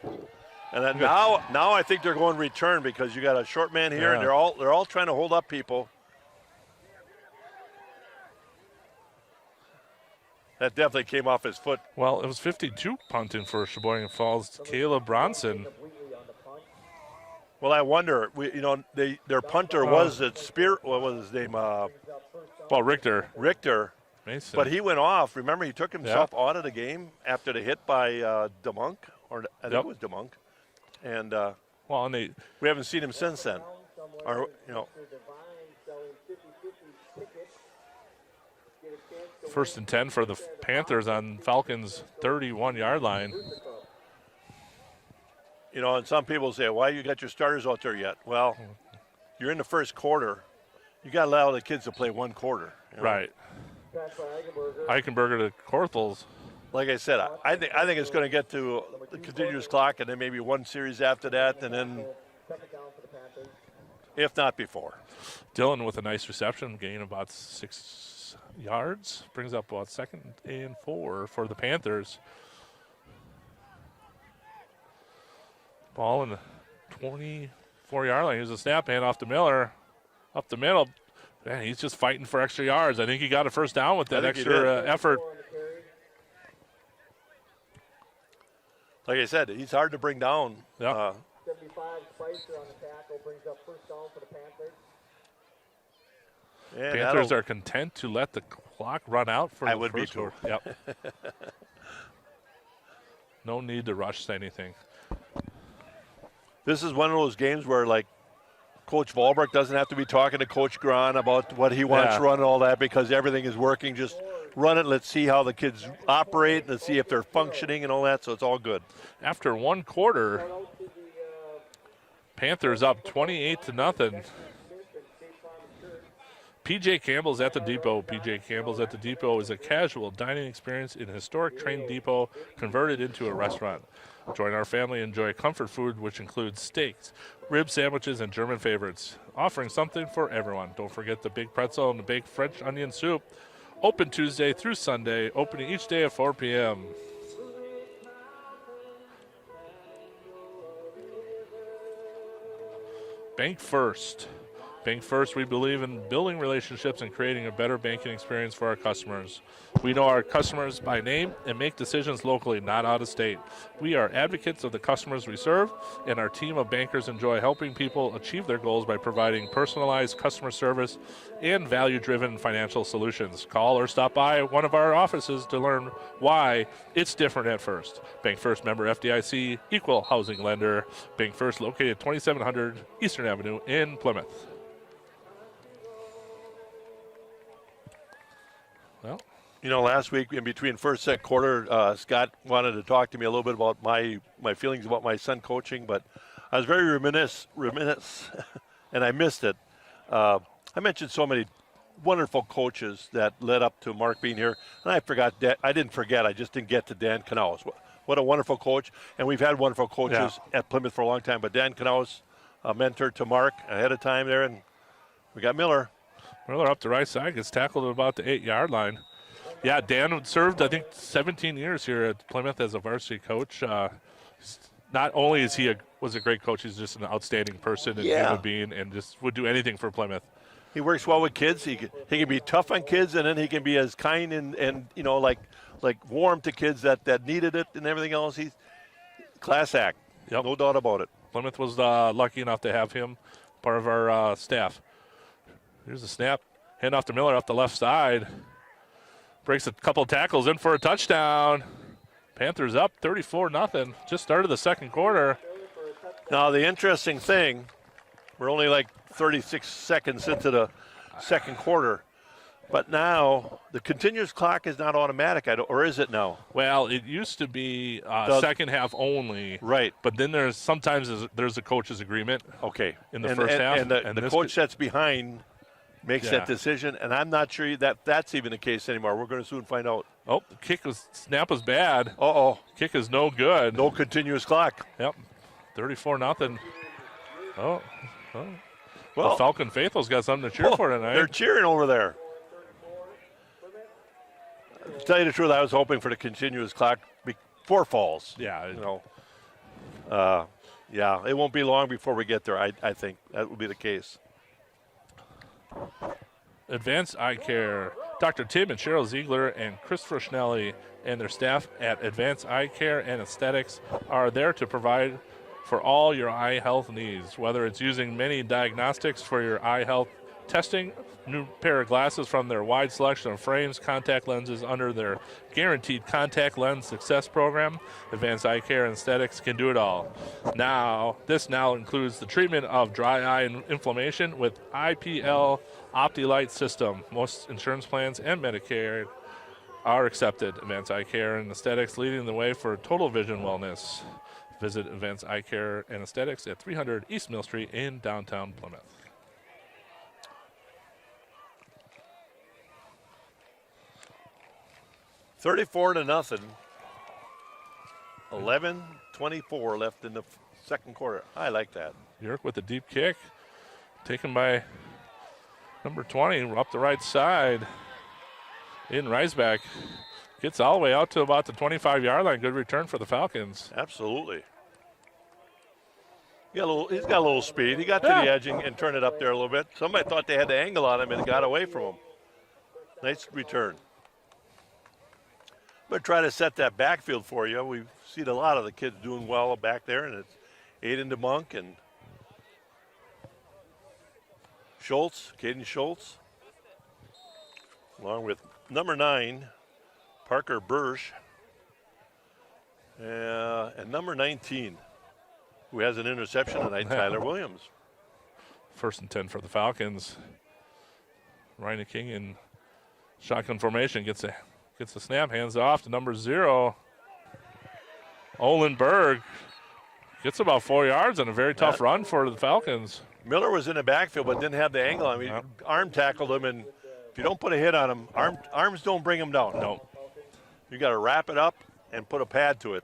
And then now I think they're going return because you got a short man here, and they're all trying to hold up people. That definitely came off his foot. Well, it was 52 punting for Sheboygan Falls. Caleb Bronson. Well, I wonder. Their punter was at What was his name? Richter. Mason. But he went off. Remember, he took himself out of the game after the hit by DeMonk, or I think it was DeMonk. And we haven't seen him since then. First and 10 for the Panthers on Falcons' 31-yard line. And some people say, why you got your starters out there yet? Well, you're in the first quarter. You got to allow the kids to play one quarter. Right. Eichenberger to Korthels. Like I said, I think it's going to get to the continuous clock and then maybe one series after that, and then if not before. Dillon with a nice reception, gain about 6 yards. Brings up about 2nd and 4 for the Panthers. Ball in the 24-yard line. Here's a snap hand off to Miller. Up the middle. Man, he's just fighting for extra yards. I think he got a first down with that extra effort. Like I said, he's hard to bring down. Yeah. 75 Spicer on the tackle brings up first down for the Panthers. Panthers are content to let the clock run out for the first quarter. Yep. No need to rush anything. This is one of those games where, like, Coach Volbrook doesn't have to be talking to Coach Grahn about what he wants to run and all that because everything is working. Just run it. Let's see how the kids operate. Let's see if they're functioning and all that. So it's all good. After one quarter, Panthers up 28-0. PJ Campbell's at the Depot. PJ Campbell's at the Depot is a casual dining experience in a historic train depot converted into a restaurant. Join our family and enjoy comfort food, which includes steaks, rib sandwiches, and German favorites, offering something for everyone. Don't forget the big pretzel and the baked French onion soup. Open Tuesday through Sunday, opening each day at 4 p.m. Bank First. Bank First, we believe in building relationships and creating a better banking experience for our customers. We know our customers by name and make decisions locally, not out of state. We are advocates of the customers we serve, and our team of bankers enjoy helping people achieve their goals by providing personalized customer service and value-driven financial solutions. Call or stop by one of our offices to learn why it's different at First. Bank First, member FDIC, equal housing lender. Bank First, located at 2700 Eastern Avenue in Plymouth. Well, You know, last week in between first and second quarter, Scott wanted to talk to me a little bit about my feelings about my son coaching, but I was very reminiscent, and I missed it. I mentioned so many wonderful coaches that led up to Mark being here, and I forgot. I didn't forget. I just didn't get to Dan Knaus. What a wonderful coach, and we've had wonderful coaches at Plymouth for a long time. But Dan Knaus, a mentor to Mark ahead of time there, and we got Miller. Miller up the right side, gets tackled at about the 8-yard line. Yeah, Dan served, I think, 17 years here at Plymouth as a varsity coach. Not only was a great coach, he's just an outstanding person and human being, and just would do anything for Plymouth. He works well with kids. He can be tough on kids, and then he can be as kind and you know, like warm to kids that needed it and everything else. He's class act. Yep. No doubt about it. Plymouth was lucky enough to have him part of our staff. Here's the snap. Hand off to Miller off the left side. Breaks a couple tackles in for a touchdown. Panthers up 34-0. Just started the second quarter. Now, the interesting thing, we're only like 36 seconds into the second quarter, but now the continuous clock is not automatic, or is it now? Well, it used to be second half only. Right. But then there's a coach's agreement. Okay. In the first half. And the coach that's behind makes that decision, and I'm not sure that's even the case anymore. We're going to soon find out. Oh, the snap was bad. Uh-oh. Kick is no good. No continuous clock. Yep. 34-0. Oh. Well, the Falcon Faithful's got something to cheer for tonight. They're cheering over there. To tell you the truth, I was hoping for the continuous clock before falls. Yeah. You know. It won't be long before we get there. I think that will be the case. Advanced Eye Care. Dr. Tim and Cheryl Ziegler and Christopher Schnelly and their staff at Advanced Eye Care and Aesthetics are there to provide for all your eye health needs, whether it's using many diagnostics for your eye health testing, new pair of glasses from their wide selection of frames, contact lenses under their guaranteed contact lens success program. Advanced Eye Care and Aesthetics can do it all. This now includes the treatment of dry eye and inflammation with IPL OptiLight system. Most insurance plans and Medicare are accepted. Advanced Eye Care and Aesthetics leading the way for total vision wellness. Visit Advanced Eye Care and Aesthetics at 300 East Mill Street in downtown Plymouth. $34-0. 11:24 left in the second quarter. I like that. York with a deep kick, taken by number 20 up the right side. In Reisbach gets all the way out to about the 25-yard line. Good return for the Falcons. Absolutely. He's got a little speed. He got to the edge and turned it up there a little bit. Somebody thought they had the angle on him and got away from him. Nice return. I'm going to try to set that backfield for you. We've seen a lot of the kids doing well back there, and it's Aiden DeMonk and Caden Schultz, along with number 9, Parker Bursch, and number 19, who has an interception tonight, Tyler Williams. 1st and 10 for the Falcons. Ryan King in shotgun formation gets the snap, hands off to number 0. Olin Berg gets about 4 yards on a very tough run for the Falcons. Miller was in the backfield but didn't have the angle. I mean, arm tackled him, and if you don't put a hit on him, arms don't bring him down. No. You got to wrap it up and put a pad to it.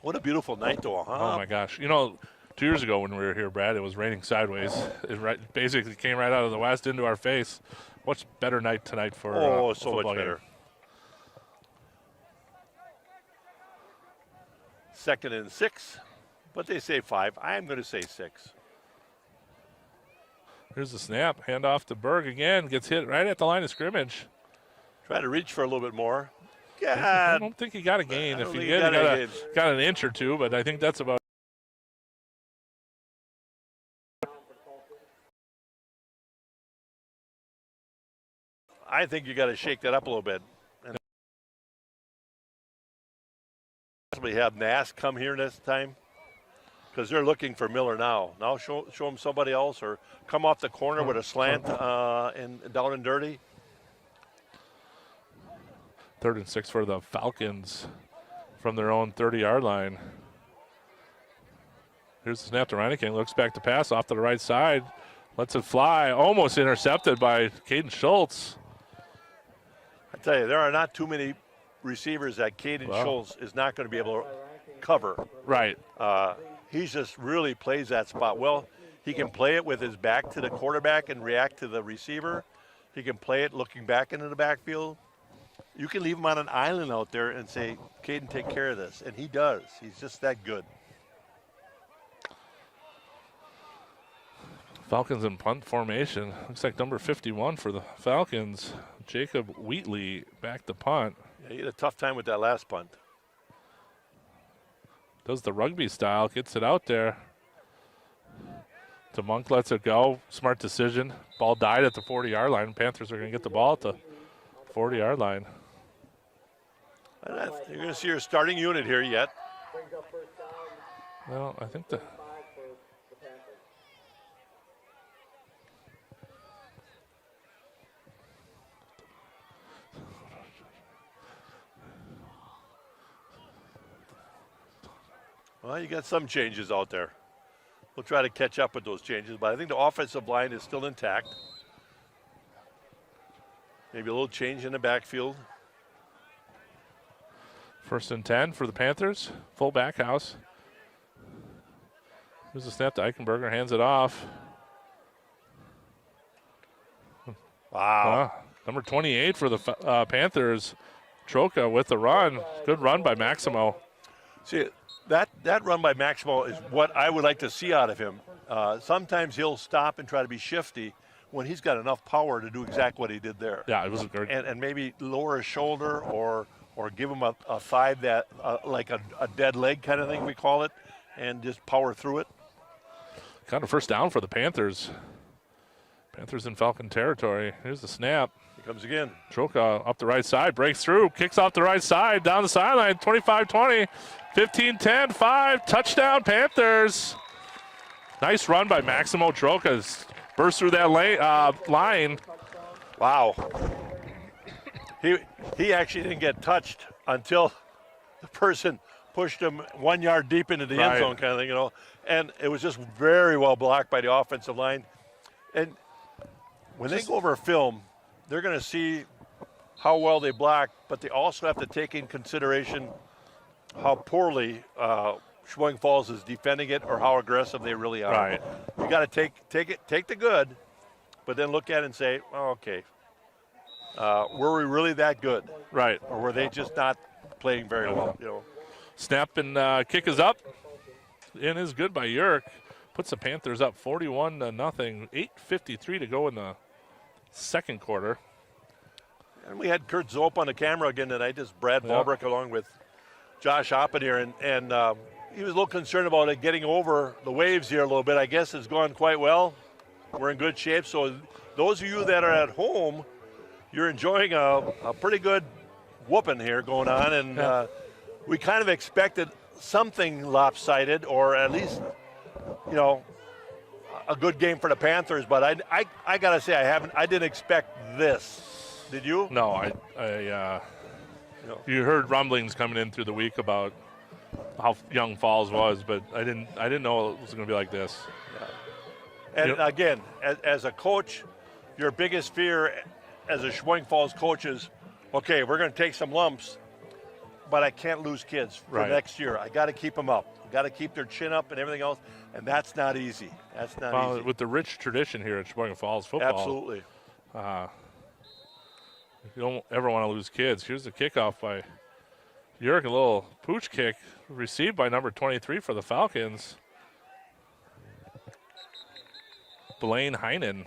What a beautiful night, though, huh? Oh, my gosh. 2 years ago when we were here, Brad, it was raining sideways. It basically came right out of the west into our face. What's better night tonight for so much better. Game. 2nd and 6, but they say 5. I'm going to say 6. Here's the snap. Hand off to Berg again. Gets hit right at the line of scrimmage. Try to reach for a little bit more. I God. don't think he got a gain. If he think did, he he got got an inch or two, but I think that's about. I think you got to shake that up a little bit. And possibly have Nass come here this time because they're looking for Miller now. Now show them somebody else or come off the corner with a slant and down and dirty. 3rd and 6 for the Falcons from their own 30-yard line. Here's the snap to Reineken. Looks back to pass off to the right side. Lets it fly. Almost intercepted by Caden Schultz. I tell you, there are not too many receivers that Caden Schultz is not going to be able to cover. Right. He just really plays that spot well. He can play it with his back to the quarterback and react to the receiver. He can play it looking back into the backfield. You can leave him on an island out there and say, Caden, take care of this. And he does. He's just that good. Falcons in punt formation. Looks like number 51 for the Falcons. Jacob Wheatley back to punt. Yeah, he had a tough time with that last punt. Does the rugby style, gets it out there. To Monk, lets it go. Smart decision. Ball died at the 40-yard line. Panthers are going to get the ball at the 40-yard line. You're going to see your starting unit here yet. Well, I think the... Well, you got some changes out there. We'll try to catch up with those changes, but I think the offensive line is still intact. Maybe a little change in the backfield. 1st and 10 for the Panthers. Full back house. Here's a snap to Eichenberger. Hands it off. Wow. Number 28 for the Panthers. Troca with the run. Good run by Maximo. See, that run by Maximo is what I would like to see out of him. Sometimes he'll stop and try to be shifty when he's got enough power to do exactly what he did there. Yeah, it was a good. And maybe lower his shoulder or give him a 5 that like a dead leg kind of thing we call it, and just power through it. Kind of first down for the Panthers. Panthers in Falcon territory. Here's the snap. Here comes again. Troca up the right side, breaks through, kicks off the right side, down the sideline, 25-20, 15-10, 5, touchdown Panthers. Nice run by Maximo Troca. Burst through that line. Wow. He actually didn't get touched until the person pushed him 1 yard deep into the end zone kind of thing, you know. And it was just very well blocked by the offensive line. And when they go over film, they're going to see how well they block, but they also have to take in consideration how poorly Sheboygan Falls is defending it or how aggressive they really are. Right. You got to take the good, but then look at it and say, oh, okay, were we really that good? Right. Or were they just not playing very well? You know. Snap and kick is up. And is good by Yerk. Puts the Panthers up 41-0. 8:53 to go in the second quarter. And we had Kurt Zope on the camera again tonight. Just Brad Valbrick along with Josh Oppen here, and he was a little concerned about it getting over the waves here a little bit. I guess it's gone quite well. We're in good shape. So those of you that are at home, you're enjoying a pretty good whooping here going on, and we kind of expected something lopsided, or at least, you know, a good game for the Panthers. But I gotta say, I didn't expect this. Did you? No, you heard rumblings coming in through the week about how young Falls was, but I didn't know it was going to be like this. Yeah. And again, as a coach, your biggest fear as a Sheboygan Falls coach is, okay, we're going to take some lumps, but I can't lose kids for next year. I got to keep them up. Got to keep their chin up and everything else, and that's not easy. That's not easy. With the rich tradition here at Sheboygan Falls football. Absolutely. You don't ever want to lose kids. Here's the kickoff by Yerk, a little pooch kick received by number 23 for the Falcons. Blaine Heinen.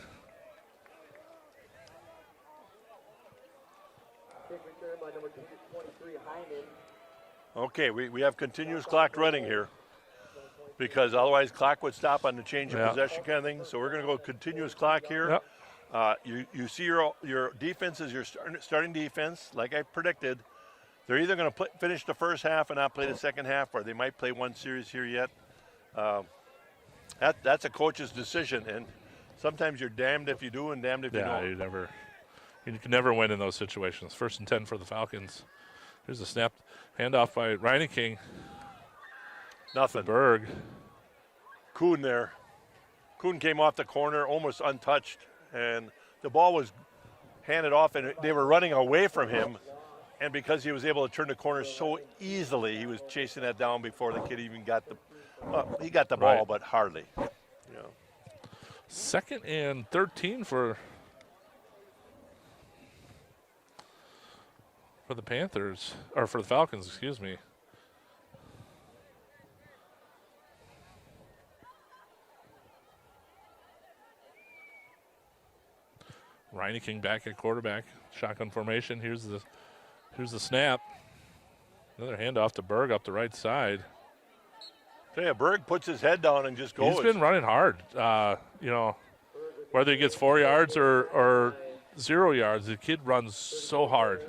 Kick return by number 23, Hyman. Okay, we have continuous clock running here because otherwise clock would stop on the change of possession kind of thing. So we're going to go continuous clock here. Yep. You see your defense is your starting defense, like I predicted. They're either going to finish the first half and not play the second half, or they might play one series here yet. That's a coach's decision, and sometimes you're damned if you do and damned if you don't. You can never win in those situations. 1st and 10 for the Falcons. Here's a snap, handoff by Reineking. Nothing. Berg. Kuhn there. Kuhn came off the corner almost untouched, and the ball was handed off, and they were running away from him. And because he was able to turn the corner so easily, he was chasing that down before the kid even got the he got the ball, but hardly. You know. 2nd and 13 for the Panthers, or for the Falcons, excuse me. Reineking back at quarterback, shotgun formation. Here's the snap. Another handoff to Berg up the right side. Yeah, Berg puts his head down and just goes. He's been running hard. Whether he gets 4 yards or 0 yards, the kid runs so hard.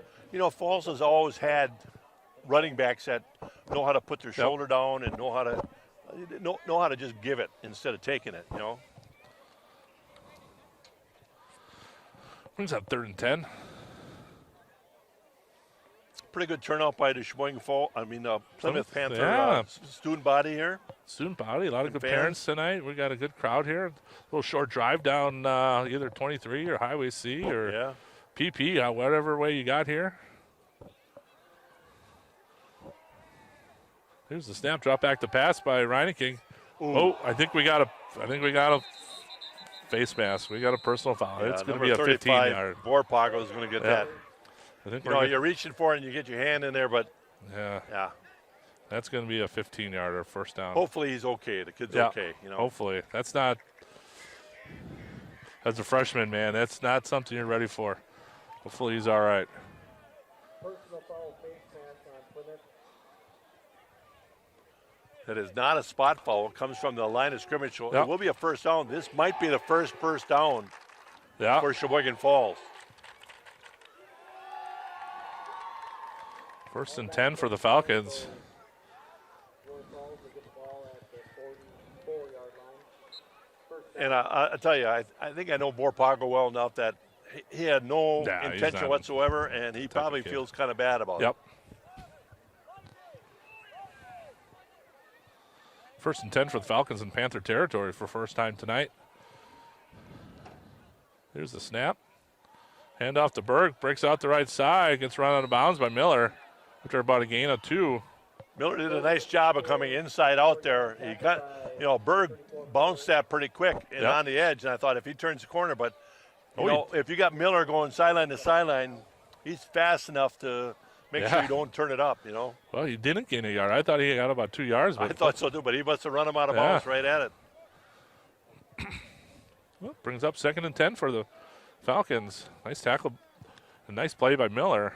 Falls has always had running backs that know how to put their shoulder down and know how to just give it instead of taking it. Brings up 3rd and 10. Pretty good turnout by the Plymouth Panther student body here. Student body, a lot of good parents tonight. We got a good crowd here. A little short drive down either 23 or Highway C or PP, whatever way you got here. Here's the snap, drop back to pass by Reineking. Oh, I think we got a face mask. We got a personal foul. It's going to be a 15-yard. Borpago is going to get that. I think you're reaching for it and you get your hand in there, but that's going to be a 15-yarder, first down. Hopefully he's okay. The kid's okay. Hopefully. That's not, as a freshman, man, that's not something you're ready for. Hopefully he's all right. Personal foul, face mask on Plymouth. That is not a spot foul. It comes from the line of scrimmage. So it will be a first down. This might be the first down for Sheboygan Falls. 1st and 10 for the Falcons. And I tell you, I think I know Borpago well enough that he had no intention whatsoever, and he probably feels kind of bad about it. 1st and 10 for the Falcons in Panther territory for first time tonight. Here's the snap. Hand off to Berg, breaks out the right side, gets run out of bounds by Miller after about a gain of 2. Miller did a nice job of coming inside out there. He got, Berg bounced that pretty quick and on the edge, and I thought if he turns the corner, but if you got Miller going sideline to sideline, he's fast enough to make sure you don't turn it up, Well, he didn't gain a yard. I thought he got about 2 yards. I thought so too, but he must have run him out of bounds right at it. Well, brings up 2nd and 10 for the Falcons. Nice tackle, a nice play by Miller.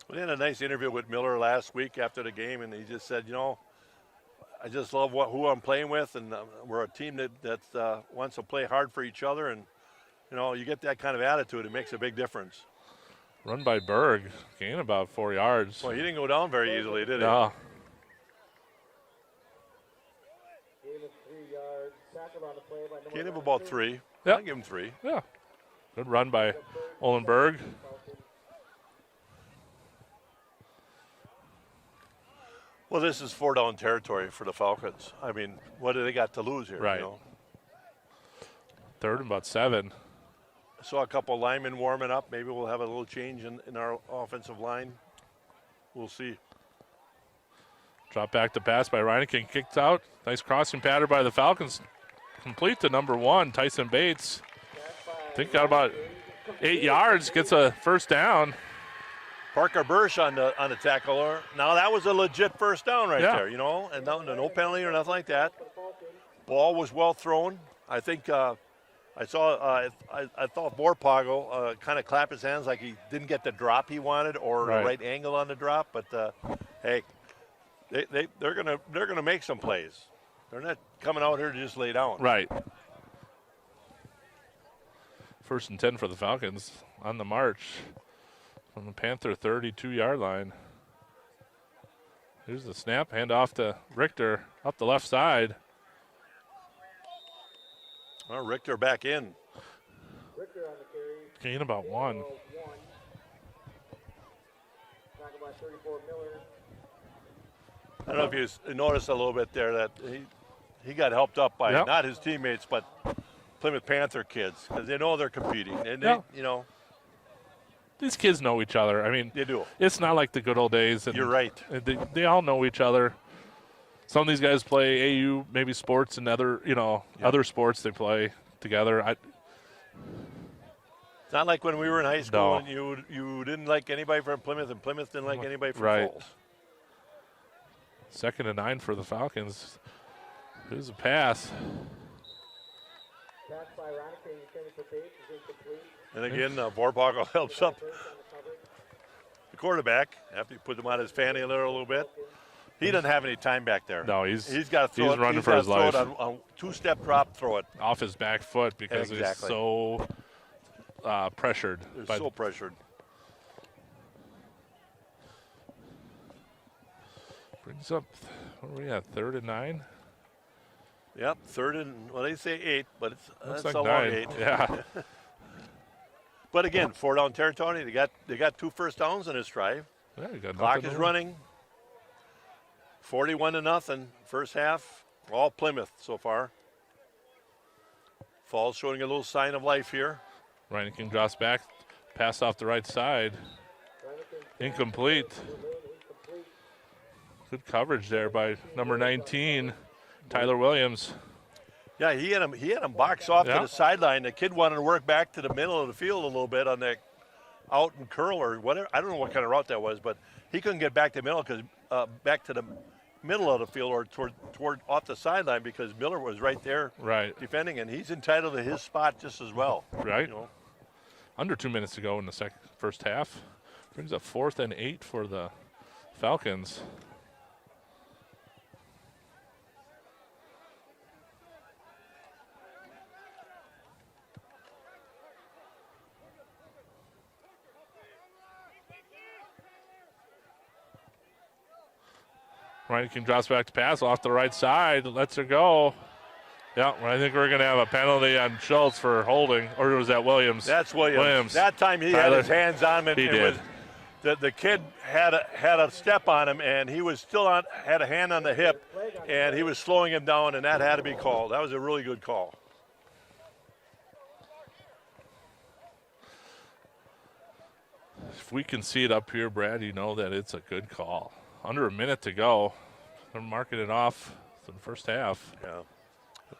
We had a nice interview with Miller last week after the game, and he just said, I just love who I'm playing with, and we're a team that wants to play hard for each other, and you get that kind of attitude, it makes a big difference. Run by Berg, gain about 4 yards. Well, he didn't go down very easily, did he? No. Gain of about 3. Yep. I'll give him 3. Yeah. Good run by Olenberg. Well, this is 4-down territory for the Falcons. I mean, what do they got to lose here? Right. 3rd and about 7. I saw a couple of linemen warming up. Maybe we'll have a little change in our offensive line. We'll see. Drop back to pass by Reineking. Kicked out. Nice crossing pattern by the Falcons. Complete to number 1, Tyson Bates. I think got about 8 yards. Gets a first down. Parker Bursch on the tackle. Now that was a legit first down right Yeah. there, you know, and no penalty or nothing like that. Ball was well thrown. I think I thought Vorpagel kind of clapped his hands like he didn't get the drop he wanted or Right. the right angle on the drop. But hey, they're gonna make some plays. They're not coming out here to just lay down. Right. 1st and 10 for the Falcons on the march from the Panther 32-yard line. Here's the snap, hand off to Richter up the left side. Well, Richter back in. Richter on the carry. Gain about 1. Talking about 34 Miller. I don't know if you noticed a little bit there that he got helped up by Yep. not his teammates but Plymouth Panther kids because they know they're competing and they, Yep. you know, These kids know each other. I mean, they do. it's not like the good old days. And You're right. They all know each other. Some of these guys play AU, maybe sports and other, other sports they play together. It's not like when we were in high school No. and you didn't like anybody from Plymouth and Plymouth didn't like anybody from Right. Falls. 2nd and 9 for the Falcons. Here's a pass. Pass by Ronick, intended for Bates, is incomplete. And again, Vorpagel helps up First on the coverage. the quarterback after you put him on his fanny there a little bit. He doesn't have any time back there. No, he's got to throw it. running He's for gotta his throw life. it on two-step drop, throw it. Off his back foot because he's Exactly. so pressured. They're so pressured. Brings up, what are we at, 3rd and 9? Yep, 3rd and, well, they say 8, but Looks that's like a long 9. 8. Yeah. But again, 4-down territory. They got 2 first downs in this drive. Yeah, you got Clock nothing is to- running. 41-0, first half. All Plymouth so far. Falls showing a little sign of life here. Reinking drops back, pass off the right side. Incomplete. Good coverage there by number 19, Tyler Williams. Yeah, he had him box off Yeah. to the sideline. The kid wanted to work back to the middle of the field a little bit on that out and curl or whatever. I don't know what kind of route that was, but he couldn't get back to the middle back to the middle of the field or toward off the sideline because Miller was right there Right, defending, and he's entitled to his spot just as well. right. You know, Under 2 minutes to go in the first half. Brings up 4th and 8 for the Falcons. Reinking drops back to pass off the right side, lets her go. Yeah, I think we're going to have a penalty on Schultz for holding, or was that Williams? that's Williams. That time he had Tyler, his hands on him, and he it did. was the kid had a step on him, and he was still had a hand on the hip, and he was slowing him down, and that had to be called. That was a really good call. If we can see it up here, Brad, you know that it's a good call. Under a minute to go. They're marking it off for the first half. Yeah.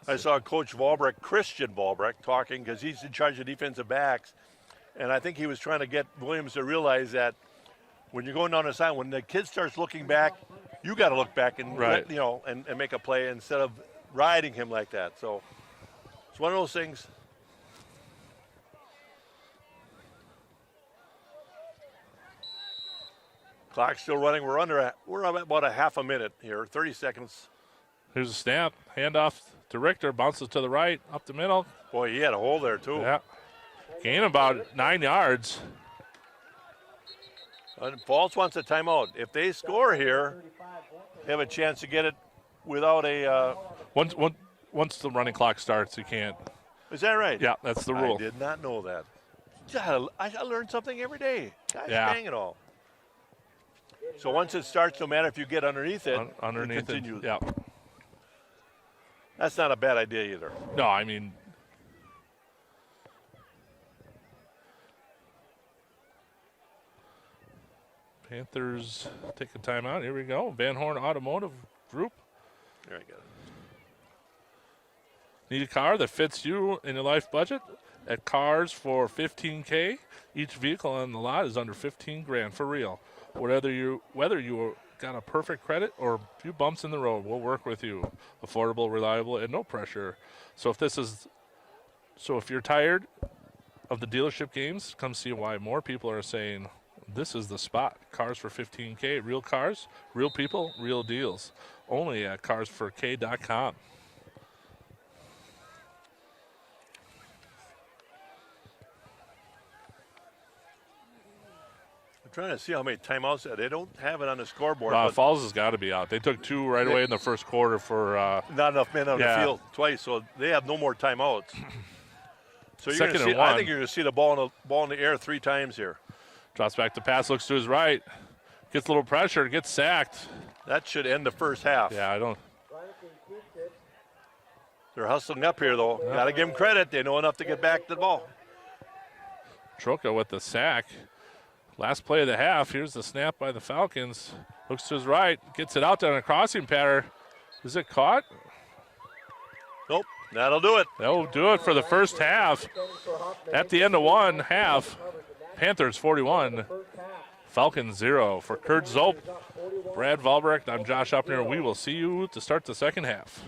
I saw Coach Valbrecht, Christian Valbrecht, talking because he's in charge of defensive backs, and I think he was trying to get Williams to realize that when you're going down the side, when the kid starts looking back, you got to look back and Right. and make a play instead of riding him like that. So it's one of those things. Clock's still running. We're about a half a minute here, 30 seconds. Here's a snap, handoff to Richter, bounces to the right, up the middle. Boy, he had a hole there too. Yeah. Gain about 9 yards. And Falls wants a timeout. If they score here, they have a chance to get it without a. Once the running clock starts, you can't. Is that right? Yeah, that's the rule. I did not know that. God, I learn something every day. Gosh Yeah. dang it all. So once it starts, no matter if you get underneath it, Underneath it continues. Yeah. That's not a bad idea either. No, I mean, Panthers take a timeout. Here we go. Van Horn Automotive Group. There I go. Need a car that fits you and your life budget? at Cars for $15K. Each vehicle on the lot is under 15 grand for real. Whether you got a perfect credit or a few bumps in the road, we'll work with you. Affordable, reliable, and no pressure. So if you're tired of the dealership games, come see why more people are saying this is the spot. Cars for $15K. Real cars, real people, real deals. Only at carsfork.com. I'm trying to see how many timeouts. They don't have it on the scoreboard. Falls has got to be out. They took 2 right away in the first quarter for not enough men on the field twice, so they have no more timeouts. So you're Second gonna see, and 1. I think you're going to see the ball in the air 3 times here. Drops back to pass, looks to his right. Gets a little pressure, gets sacked. That should end the first half. Yeah, I don't. They're hustling up here, though. Got to give them credit. They know enough to get back to the ball. Troca with the sack. Last play of the half. Here's the snap by the Falcons. Looks to his right. Gets it out there on a crossing pattern. Is it caught? Nope. That'll do it. That'll do it for the first half. At the end of one half, Panthers 41, Falcons 0. For Kurt Zope, Brad Valbrecht, I'm Josh Upner. We will see you to start the second half.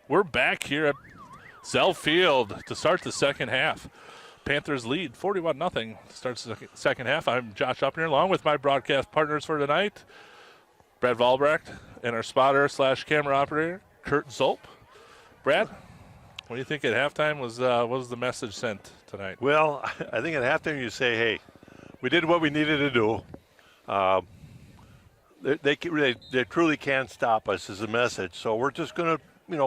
We're back here at Zell Field to start the second half. Panthers lead 41-0 starts the second half. I'm Josh Upner along with my broadcast partners for tonight, Brad Valbrecht, and our spotter / camera operator, Kurt Zolp. Brad, what do you think at halftime what was the message sent tonight? Well, I think at halftime you say, hey, we did what we needed to do. They truly can't stop us is the message. So we're just going to,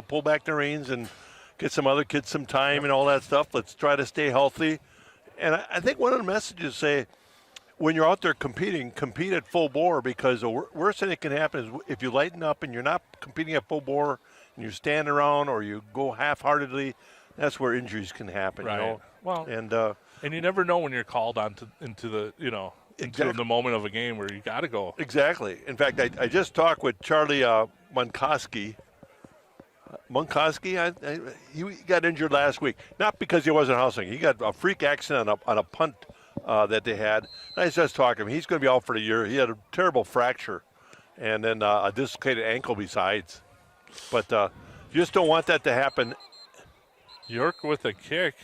pull back the reins and get some other kids some time and all that stuff. Let's try to stay healthy. And I think one of the messages say, when you're out there competing, compete at full bore, because the worst thing that can happen is if you lighten up and you're not competing at full bore and you stand around or you go half-heartedly, that's where injuries can happen. Right. Well, and you never know when you're called on into the into the moment of a game where you got to go. Exactly. In fact, I just talked with Charlie Munkoski. He got injured last week, not because he wasn't housing. He got a freak accident on a punt that they had. And I just talked to him. He's going to be out for the year. He had a terrible fracture and then a dislocated ankle besides. But you just don't want that to happen. York with a kick.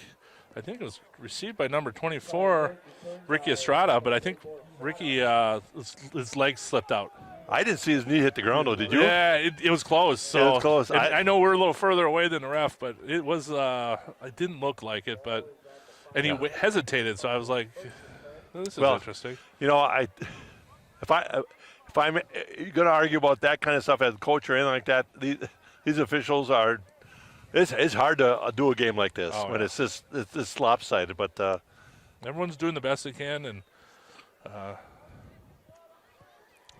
I think it was received by number 24, Ricky Estrada, but I think Ricky, his legs slipped out. I didn't see his knee hit the ground, though, did you? Yeah, it was close. So it was close. I know we're a little further away than the ref, but it was. It didn't look like it, and he hesitated. So I was like, "This is interesting." If I'm going to argue about that kind of stuff as a coach or anything like that, these officials are. It's hard to do a game like this when it's this lopsided. But everyone's doing the best they can, and.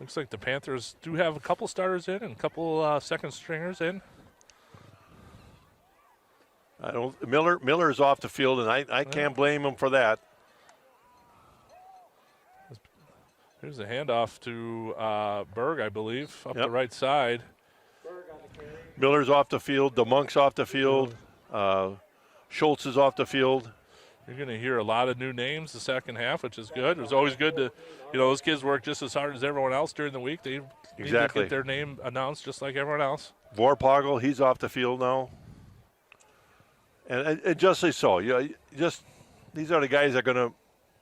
Looks like the Panthers do have a couple starters in and a couple second stringers in. Miller is off the field, and I can't blame him for that. Here's a handoff to Berg, I believe, up the right side. Miller's off the field. DeMonk's off the field. Schultz is off the field. You're going to hear a lot of new names the second half, which is good. It was always good to, those kids work just as hard as everyone else during the week. They need to get their name announced just like everyone else. Vorpagel, he's off the field now. And justly so. These are the guys that are going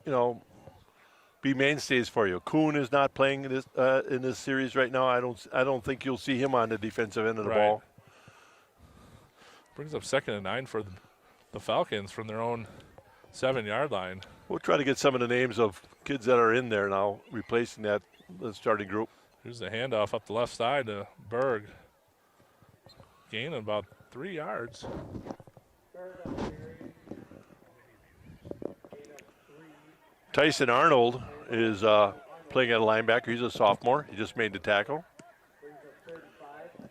to, be mainstays for you. Kuhn is not playing in this series right now. I don't think you'll see him on the defensive end of the ball. Brings up 2nd and 9 for the Falcons from their own 7-yard line. We'll try to get some of the names of kids that are in there now, replacing the starting group. Here's the handoff up the left side to Berg. Gain about 3 yards. Tyson Arnold is playing at a linebacker. He's a sophomore. He just made the tackle.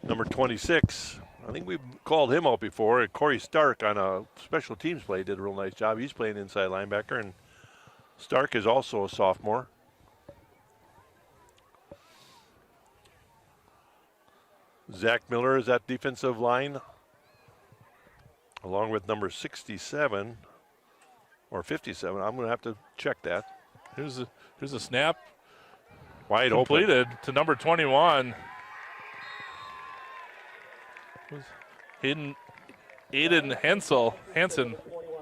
Number 26. I think we've called him out before. Corey Stark on a special teams play did a real nice job. He's playing inside linebacker, and Stark is also a sophomore. Zach Miller is at defensive line, along with number 67 or 57. I'm going to have to check that. Here's a snap. Wide completed open to number 21. Aiden Hansen. Well,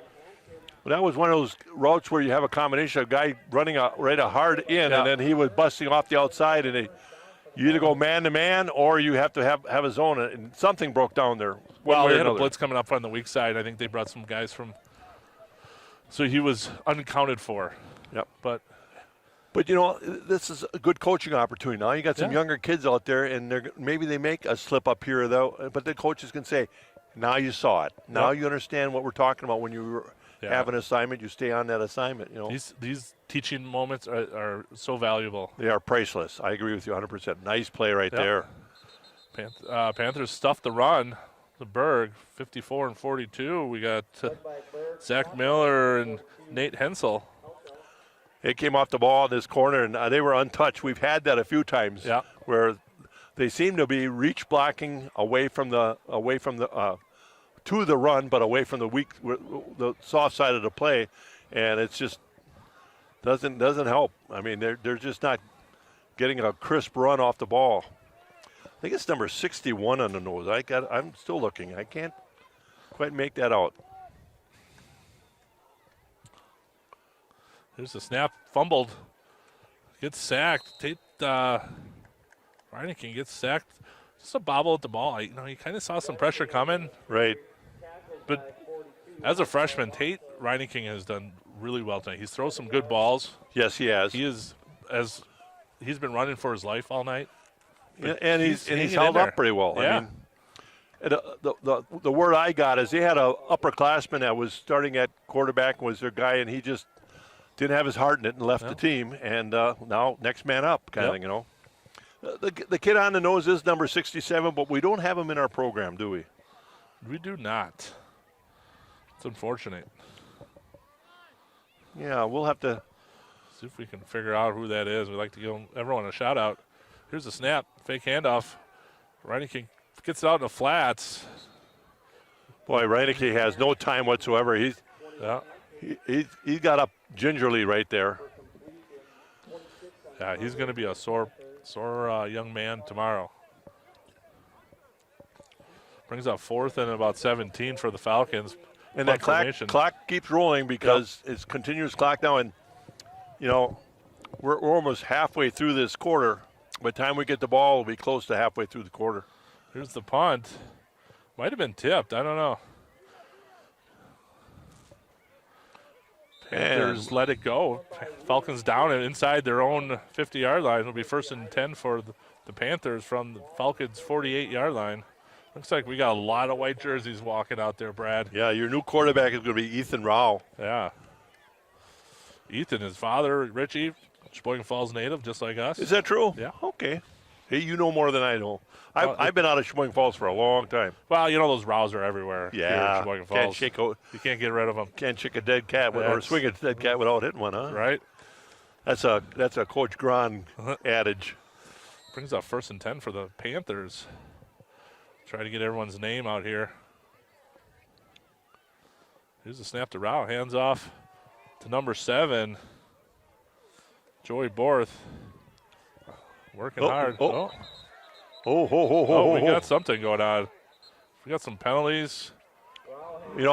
that was one of those routes where you have a combination of a guy running a hard in, and then he was busting off the outside, and you either go man-to-man or you have to have a zone, and something broke down there. Well, they had a blitz coming up on the weak side. I think they brought some guys from – so he was unaccounted for. Yep. But this is a good coaching opportunity. Now you got some younger kids out there, and maybe they make a slip up here, though. But the coaches can say, now you saw it. Now you understand what we're talking about when you have an assignment. You stay on that assignment. These teaching moments are so valuable. They are priceless. I agree with you 100%. Nice play right there. Panthers stuffed the run. The Berg, 54 and 42. We got Zach Miller and Nate Hensel. It came off the ball in this corner, and they were untouched. We've had that a few times where they seem to be reach blocking away from the to the run, but away from the soft side of the play, and it's just doesn't help. I mean, they're just not getting a crisp run off the ball. I think it's number 61 on the nose. I'm still looking. I can't quite make that out. Here's the snap, fumbled, gets sacked. Tate Reineke gets sacked. Just a bobble at the ball. You kind of saw some pressure coming. Right. But as a freshman, Tate Reineke has done really well tonight. He's thrown some good balls. Yes, he has. He's been running for his life all night. And he's held up pretty well. Yeah. I mean, the word I got is they had a upperclassman that was starting at quarterback, was their guy, and he just didn't have his heart in it and left the team. And now next man up kind of thing, The kid on the nose is number 67, but we don't have him in our program, do we? We do not. It's unfortunate. Yeah, we'll have to see if we can figure out who that is. We'd like to give everyone a shout out. Here's a snap, fake handoff. Reineke gets it out in the flats. Boy, Reineke has no time whatsoever. He got up gingerly right there. Yeah, he's going to be a sore young man tomorrow. Brings up 4th and about 17 for the Falcons. And that clock keeps rolling because it's continuous clock now. And, we're almost halfway through this quarter. By the time we get the ball, we'll be close to halfway through the quarter. Here's the punt. Might have been tipped. I don't know. Panthers let it go. Falcons down and inside their own 50-yard line. It'll be 1st and 10 for the Panthers from the Falcons' 48-yard line. Looks like we got a lot of white jerseys walking out there, Brad. Yeah, your new quarterback is going to be Ethan Rao. Yeah. Ethan, his father, Richie, Sheboygan Falls native, just like us. Is that true? Yeah. Okay. Hey, you know more than I know. I've been out of Sheboygan Falls for a long time. Well, those Raos are everywhere. Yeah. Here in Sheboygan Falls. You can't get rid of them. Can't shake a dead cat or swing a dead cat without hitting one, huh? Right. That's a Coach Gran adage. Brings up 1st and 10 for the Panthers. Try to get everyone's name out here. Here's the snap to Rao. Hands off to number 7, Joey Borth. Working hard. We got something going on. We got some penalties. And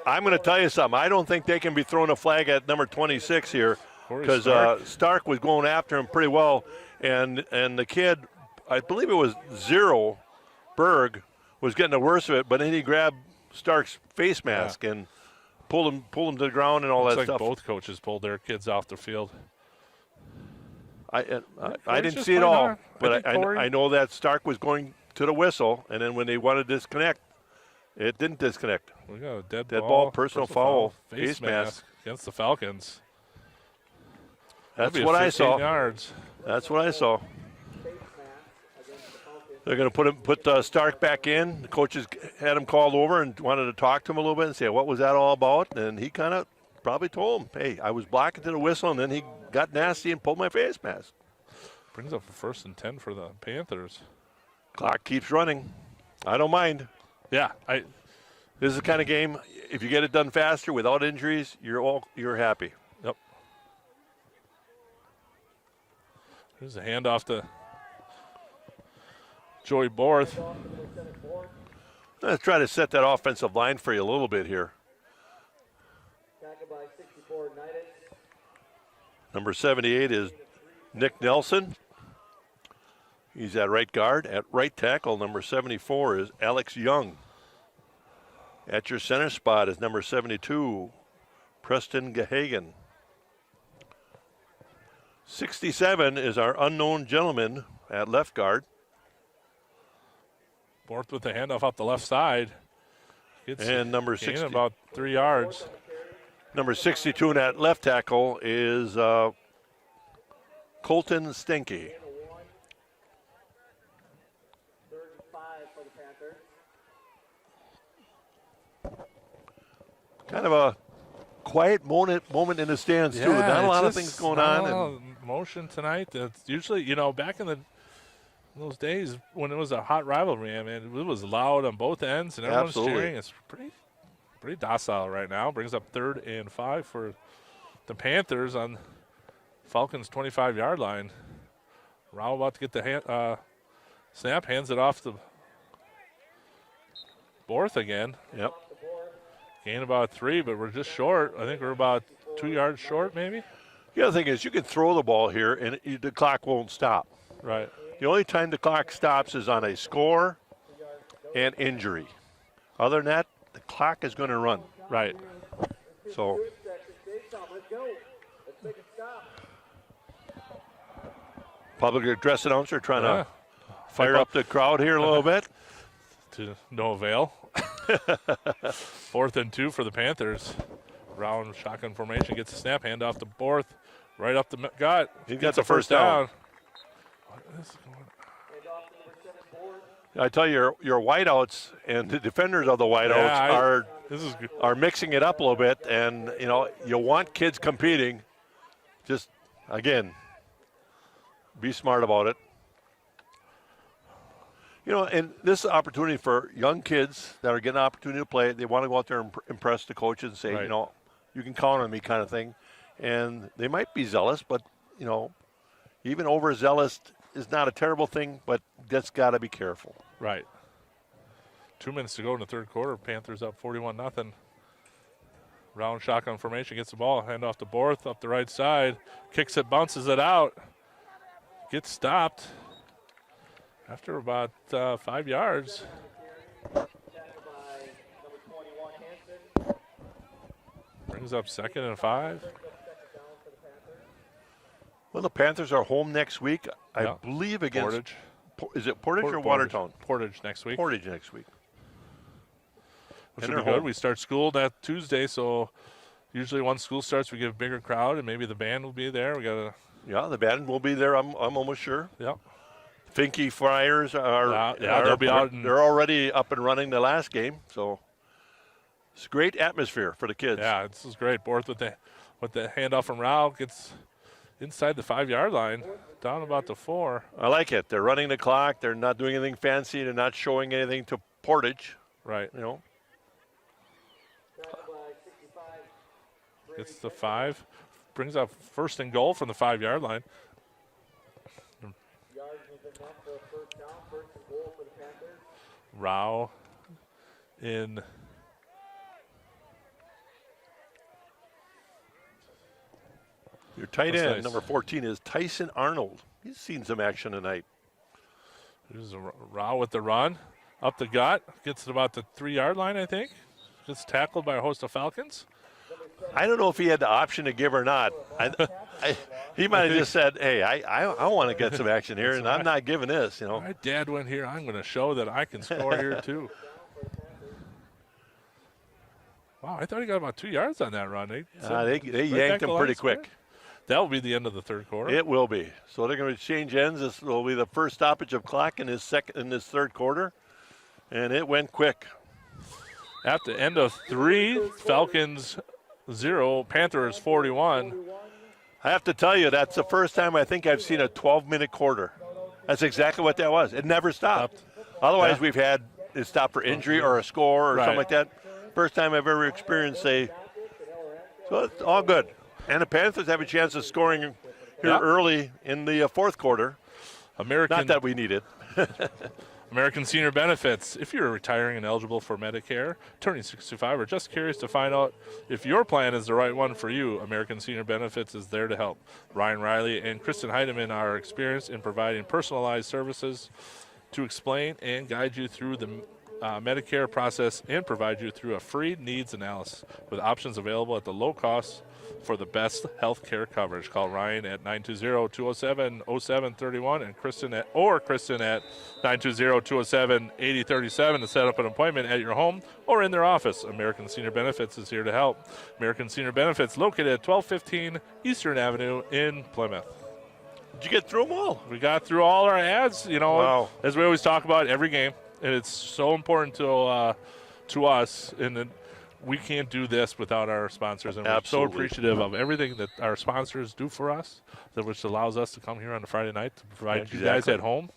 I'm going to tell you something. I don't think they can be throwing a flag at number 26 here because Stark was going after him pretty well. And the kid, I believe it was Zero Berg, was getting the worst of it, but then he grabbed Stark's face mask and pulled him to the ground and all that stuff. Both coaches pulled their kids off the field. I didn't see it all, but I know that Stark was going to the whistle, and then when they wanted to disconnect, it didn't disconnect. We got a dead ball, personal foul, face mask against the Falcons. That's what I saw. Yards. That's what I saw. They're going to put Stark back in. The coaches had him called over and wanted to talk to him a little bit and say, what was that all about? And he kind of probably told him, hey, I was blocking to the whistle, and then he got nasty and pulled my face mask. Brings up a 1st and 10 for the Panthers. Clock keeps running. I don't mind. Yeah. This is the kind of game, if you get it done faster without injuries, you're happy. Yep. Here's a handoff to Joey Borth. Let's try to set that offensive line for you a little bit here. Number 78 is Nick Nelson. He's at right guard. At right tackle, number 74 is Alex Young. At your center spot is number 72, Preston Gahagan. 67 is our unknown gentleman at left guard. Borth with the handoff up the left side. And number 60. About 3 yards. Number 62 in that left tackle is Colton Stinky. Kind of a quiet moment in the stands, too. Not a lot of things going on. And motion tonight. It's usually, back in those days when it was a hot rivalry, it was loud on both ends and everyone's cheering. It's pretty docile right now. Brings up 3rd and 5 for the Panthers on Falcons' 25-yard line. Rao about to get the Snap, hands it off to Borth again. Yep. Gain about 3, but we're just short. I think we're about 2 yards short, maybe. The other thing is you can throw the ball here and the clock won't stop. Right. The only time the clock stops is on a score and injury. Other than that, the clock is going to run. Right. So. Public address announcer trying to fire up the crowd here a little bit. To no avail. 4th and 2 for the Panthers. Round shotgun formation, gets a snap, hand off to Borth, right up the gut. He got the first down. I tell you, your wideouts and the defenders of the wideouts are mixing it up a little bit, and you want kids competing. Just again, be smart about it. And this is an opportunity for young kids that are getting an opportunity to play. They want to go out there and impress the coaches and say, right. You can count on me kind of thing. And they might be zealous, but, even overzealous is not a terrible thing, but that's got to be careful. Right. 2 minutes to go in the third quarter. Panthers up 41-0. Round shotgun formation, gets the ball, hand off to Borth up the right side. Kicks it, bounces it out. Gets stopped after about 5 yards. Brings up 2nd and 5. Well, the Panthers are home next week, I believe, against Portage. Is it Portage or Watertown? Portage next week. Portage next week. Which would be good. We start school that Tuesday, so usually once school starts, we get a bigger crowd, and maybe the band will be there. The band will be there. I'm almost sure. Yep. Finky Friars they'll be out. They're already up and running the last game, so it's a great atmosphere for the kids. Yeah, this is great. Borth with the handoff from Rao gets inside the 5-yard line, down about the 4. I like it. They're running the clock. They're not doing anything fancy. They're not showing anything to Portage. Right. Gets the 5. Brings up 1st and goal from the 5-yard line. Rao in. Your tight end, number 14, is Tyson Arnold. He's seen some action tonight. There's a Rao with the run. Up the gut. Gets it about the 3-yard line, I think. Gets tackled by a host of Falcons. I don't know if he had the option to give or not. He might have just said, hey, I want to get some action here, and I'm not giving this. My dad went here. I'm going to show that I can score here, too. Wow, I thought he got about 2 yards on that run. They yanked him pretty quick. That will be the end of the third quarter. It will be. So they're going to change ends. This will be the first stoppage of clock in this third quarter, and it went quick. At the end of 3, Falcons 0, Panthers 41. I have to tell you, that's the first time I think I've seen a 12-minute quarter. That's exactly what that was. It never stopped. Otherwise, we've had it stop for injury or a score or something like that. First time I've ever experienced so it's all good. And the Panthers have a chance of scoring here early in the fourth quarter. Not that we need it. American Senior Benefits. If you're retiring and eligible for Medicare, turning 65, or just curious to find out if your plan is the right one for you, American Senior Benefits is there to help. Ryan Riley and Kristen Heidemann are experienced in providing personalized services to explain and guide you through the Medicare process and provide you through a free needs analysis with options available at the low cost for the best health care coverage. Call Ryan at 920-207-0731 and Kristen at 920-207-8037 to set up an appointment at your home or in their office. American Senior Benefits is here to help. American Senior Benefits located at 1215 Eastern Avenue in Plymouth. Did you get through them all? We got through all our ads, Wow. As we always talk about every game, and it's so important to us, and we can't do this without our sponsors, and we're so appreciative of everything that our sponsors do for us, which allows us to come here on a Friday night to provide you guys at home.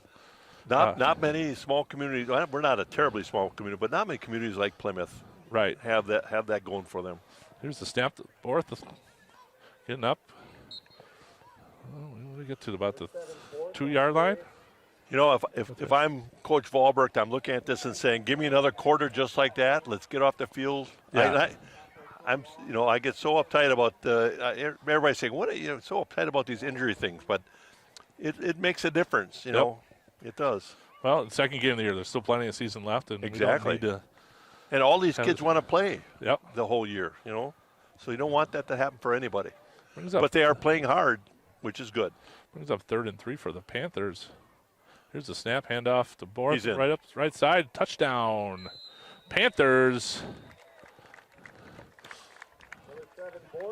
Not many small communities. We're not a terribly small community, but not many communities like Plymouth have that going for them. Here's the snap. Borth getting up. We get to about the 2-yard line. You know, if I'm Coach Wahlberg, I'm looking at this and saying, give me another quarter just like that. Let's get off the field. Yeah. I get so uptight about everybody's saying, what are you so uptight about these injury things? But it makes a difference, you know. It does. Well, the second game of the year, there's still plenty of season left, and Exactly. we don't need to. And all these kids want to play Yep. the whole year, you know. So you don't want that to happen for anybody. Brings up, But they are playing hard, which is good. brings up 3rd and 3 for the Panthers. Here's the snap, handoff to Borth, He's in. right side, touchdown. Panthers.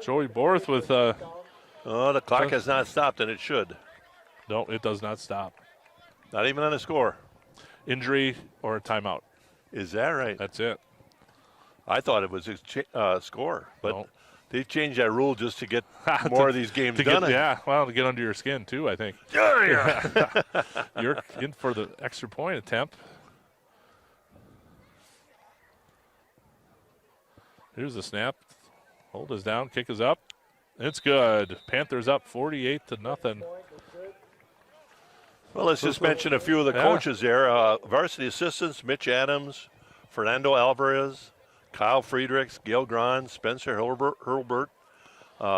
Joey Borth with Oh, the clock has not stopped, and it should. no, it does not stop. Not even on a score. Injury or a timeout. Is that right? That's it. I thought it was a score, but No. they changed that rule just to get more of these games to done. to get under your skin too, I think. Yeah. You're in for the extra point attempt. Here's the snap. Hold is down, kick is up. It's good. Panthers up 48-0. Well, let's just mention a few of the coaches there. Varsity assistants, Mitch Adams, Fernando Alvarez, Kyle Friedrichs, Gail Grahn, Spencer Hurlbert,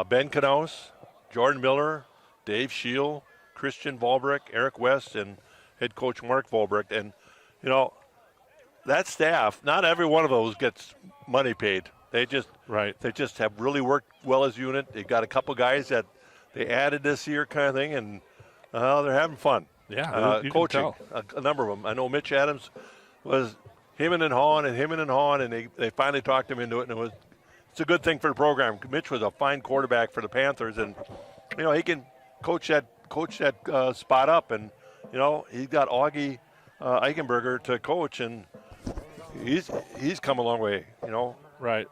Ben Knaus, Jordan Miller, Dave Scheel, Christian Volbrick, Eric West, and head coach Mark Volbrick. And, you know, that staff, not every one of those gets money paid. They just have really worked well as a unit. They've got a couple guys that they added this year kind of thing, and they're having fun. Yeah, you coaching, can tell. a number of them. I know Mitch Adams was hemming and hawing, and they finally talked him into it, and it's a good thing for the program. Mitch was a fine quarterback for the Panthers, and you know he can coach that spot up, and you know he's got Augie Eichenberger to coach, and he's come a long way. You know, Right.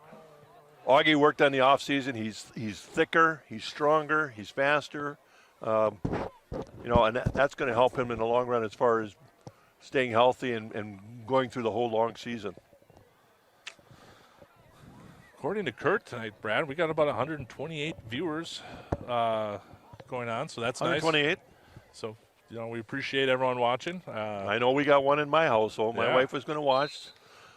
Augie worked on the offseason. He's thicker, he's stronger, he's faster. You know, and that's going to help him in the long run as far as staying healthy and going through the whole long season. According to Kurt tonight, Brad, we got about 128 viewers going on, so that's 128? nice. So, you know, we appreciate everyone watching. I know we got one in my household. My wife was going to watch.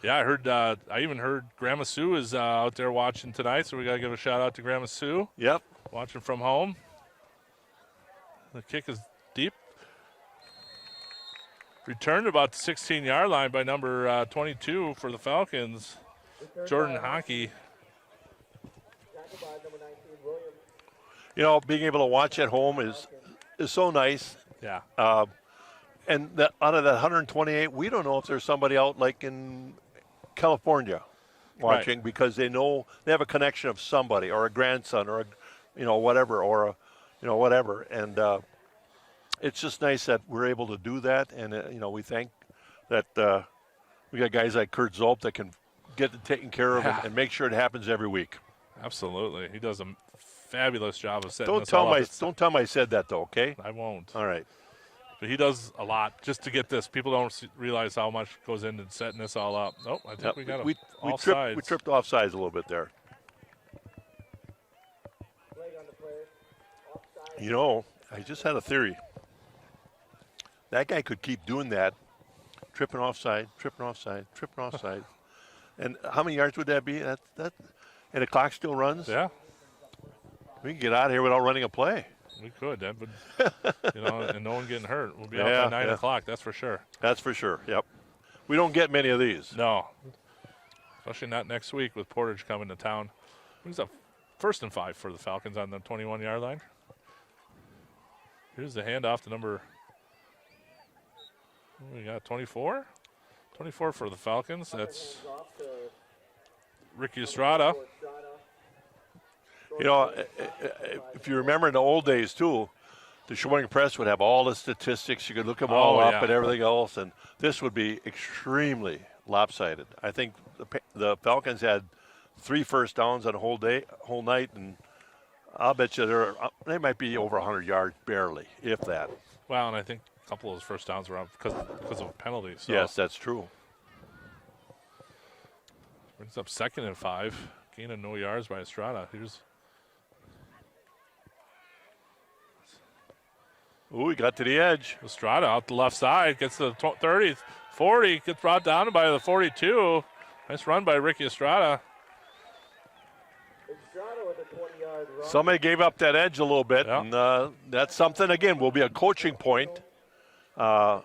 Yeah, I even heard Grandma Sue is out there watching tonight, so we got to give a shout out to Grandma Sue. Yep. Watching from home. The kick is deep. Returned about the 16-yard line by number 22 for the Falcons, Jordan Hockey. You know, being able to watch at home is so nice. Yeah. And out of that 128, we don't know if there's somebody out like in California watching because they know they have a connection of somebody or a grandson or whatever. And it's just nice that we're able to do that. And, we thank that we got guys like Kurt Zolp that can get it taken care of and make sure it happens every week. Absolutely. He does a fabulous job of setting Don't tell him I said that, though, okay? I won't. All right. But he does a lot just to get this. People don't realize how much goes into setting this all up. Nope, I think we got him. We tripped off sides a little bit there. You know, I just had a theory. That guy could keep doing that, tripping offside. And how many yards would that be? That and the clock still runs? Yeah. We can get out of here without running a play. We could, but and no one getting hurt. We'll be out by 9 o'clock, that's for sure. That's for sure, yep. We don't get many of these. No. Especially not next week with Portage coming to town. Brings up 1st and 5 for the Falcons on the 21-yard line. Here's the handoff to number, we got 24? 24 for the Falcons. That's Ricky Estrada. You know, if you remember in the old days, too, the Sheboygan Press would have all the statistics. You could look them all up and everything else, and this would be extremely lopsided. I think the Falcons had 3 first downs on a whole night, and I'll bet you they might be over 100 yards barely, if that. Well, and I think a couple of those first downs were because of a penalty. So. Yes, that's true. Brings up 2nd and 5. Gain of no yards by Estrada. Here's Ooh, he got to the edge. Estrada out the left side, gets to the 30, 40, gets brought down by the 42. Nice run by Ricky Estrada. Estrada with a 20-yard run. Somebody gave up that edge a little bit, Yep. and that's something, again, will be a coaching point. I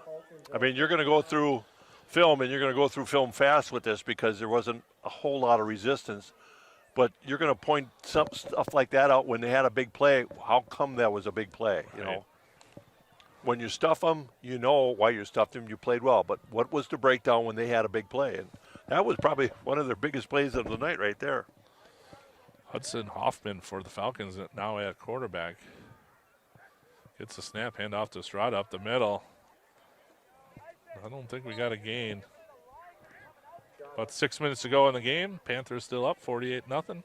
mean, you're going to go through film, and you're going to go through film fast with this because there wasn't a whole lot of resistance. But you're going to point some stuff like that out when they had a big play. How come that was a big play, you know? When you stuff them, you know why you stuffed them. You played well. But what was the breakdown when they had a big play? And that was probably one of their biggest plays of the night right there. Hudson Hoffman for the Falcons now at quarterback. Gets a snap, hand off to Estrada up the middle. I don't think we got a gain. About 6 minutes to go in the game. Panthers still up 48-0.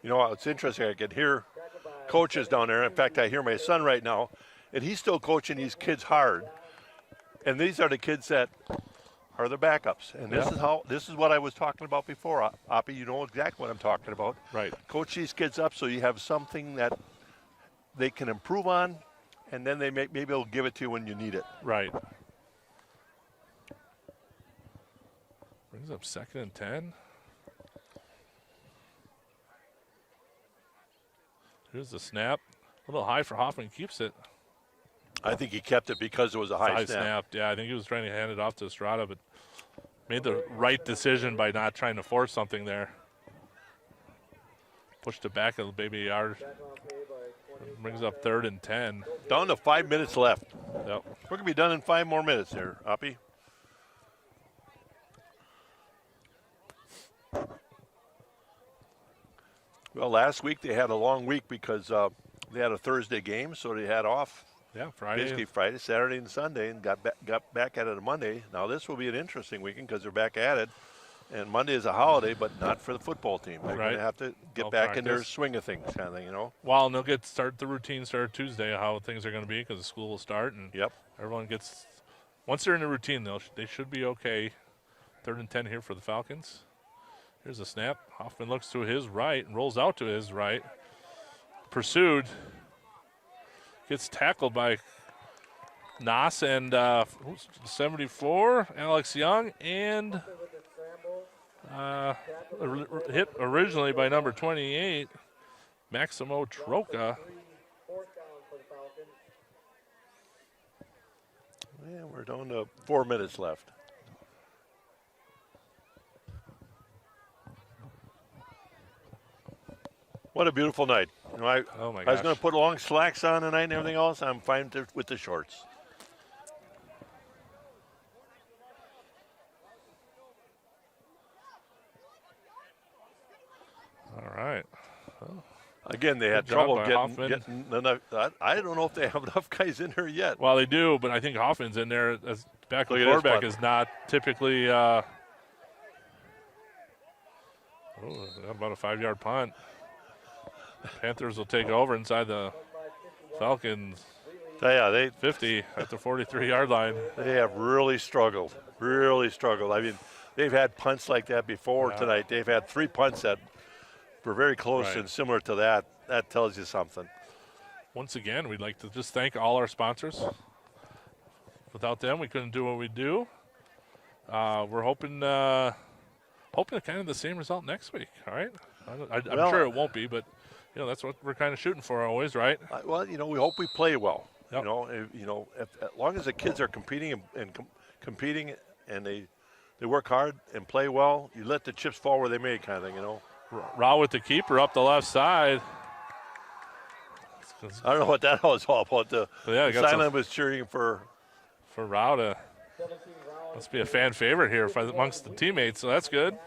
You know, it's interesting. I can hear coaches down there. In fact, I hear my son right now, and he's still coaching these kids hard. And these are the kids that are the backups. And this is what I was talking about before. Oppie, you know exactly what I'm talking about. Right. Coach these kids up so you have something that they can improve on, and then maybe they'll give it to you when you need it. Right. Brings up 2nd and 10. Here's the snap. A little high for Hoffman, keeps it. I think he kept it because it was a high snap. Yeah, I think he was trying to hand it off to Estrada, but made the right decision by not trying to force something there. Pushed it back a baby yard. Brings up 3rd and 10. Down to 5 minutes left. Yep. We're going to be done in 5 more minutes here, Oppie. Well, last week they had a long week because they had a Thursday game, so they had off. Yeah, Friday. Basically Friday, Saturday, and Sunday, and got back at it on Monday. Now this will be an interesting weekend because they're back at it, and Monday is a holiday, but not for the football team. They're going to have to get back in their swing of things, kind of thing, you know. Well, and they'll start the routine start Tuesday, how things are going to be because the school will start, and everyone gets. Once they're in the routine, they should be okay. 3rd and 10 here for the Falcons. Here's a snap. Hoffman looks to his right and rolls out to his right. Pursued. Gets tackled by Nas and 74, Alex Young, and hit originally by number 28, Maximo Troca. Yeah, we're down to 4 minutes left. What a beautiful night. You know, I was going to put long slacks on tonight and everything else. I'm fine with the shorts. All right. Well, again, they had trouble getting enough. I don't know if they have enough guys in there yet. Well, they do, but I think Hoffman's in there as backup quarterback is not typically about a 5-yard punt. Panthers will take over inside the Falcons. Yeah, 50 at the 43-yard line. They have really struggled. I mean, they've had punts like that before tonight. They've had 3 punts that were very close and similar to that. That tells you something. Once again, we'd like to just thank all our sponsors. Without them, we couldn't do what we do. We're hoping kind of the same result next week. All right. I'm sure it won't be, but that's what we're kind of shooting for always, right? Well, we hope we play well. Yep. As long as the kids are competing and they work hard and play well, you let the chips fall where they may, kind of thing, Rao with the keeper up the left side. I don't know what that was all about. The silent was cheering for Rao to. Must be a fan favorite here amongst the teammates, so that's good.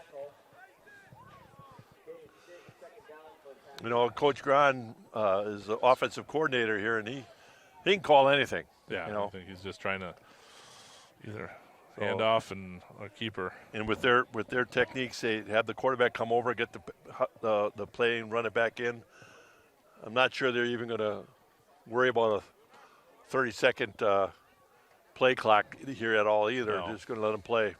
Coach Gran is the offensive coordinator here, and he can call anything. Yeah, I think he's just trying to either hand off and a keeper. And with their techniques, they have the quarterback come over, get the play, and run it back in. I'm not sure they're even going to worry about a 30-second play clock here at all either. No. They're just going to let them play.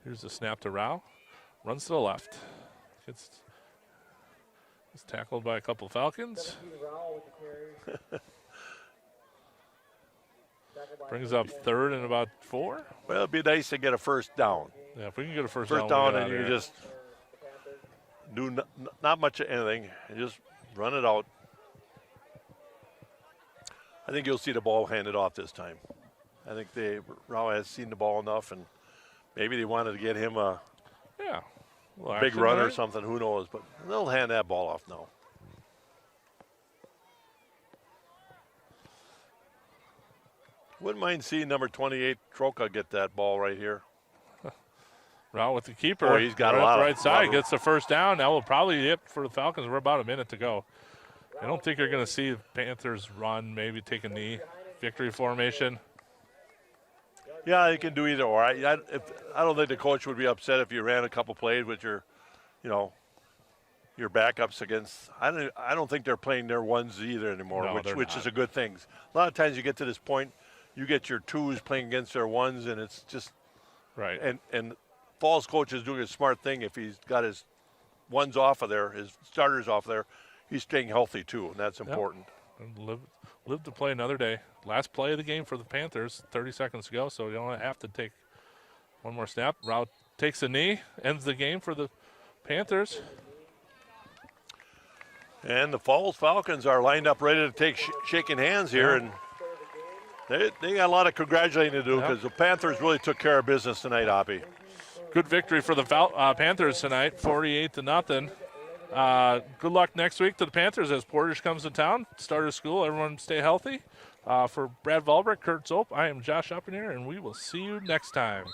Here's the snap to Rao. Runs to the left. It's tackled by a couple Falcons. Brings up 3rd and about 4. Well, it'd be nice to get a first down. Yeah, if we can get a first down, we'll and you just do not much of anything. You just run it out. I think you'll see the ball handed off this time. I think Rao has seen the ball enough, and maybe they wanted to get him a big run or something. Who knows? But they'll hand that ball off now. Wouldn't mind seeing number 28, Troca, get that ball right here. Rao with the keeper. Oh, he's got a lot right side. Gets the first down. That will probably hit for the Falcons. We're about a minute to go. I don't think you're going to see the Panthers run, maybe take a knee. Victory formation. Yeah, you can do either or. I don't think the coach would be upset if you ran a couple plays with your backups against. I don't think they're playing their ones either anymore, No, which is a good thing. A lot of times you get to this point, you get your 2s playing against their 1s, and it's just right. And Falls coach is doing a smart thing. If he's got his 1s off of there, his starters off there, he's staying healthy too, and that's important. And live to play another day. Last play of the game for the Panthers, 30 seconds to go, so you don't have to take one more snap. Rao takes a knee, ends the game for the Panthers. And the Falls Falcons are lined up ready to take shaking hands here, and they got a lot of congratulating to do because the Panthers really took care of business tonight, Oppie. Good victory for the Panthers tonight, 48-0. Good luck next week to the Panthers as Portage comes to town. Start of school. Everyone stay healthy. For Brad Valbrick, Kurt Zope, I am Josh Oppenheimer, and we will see you next time.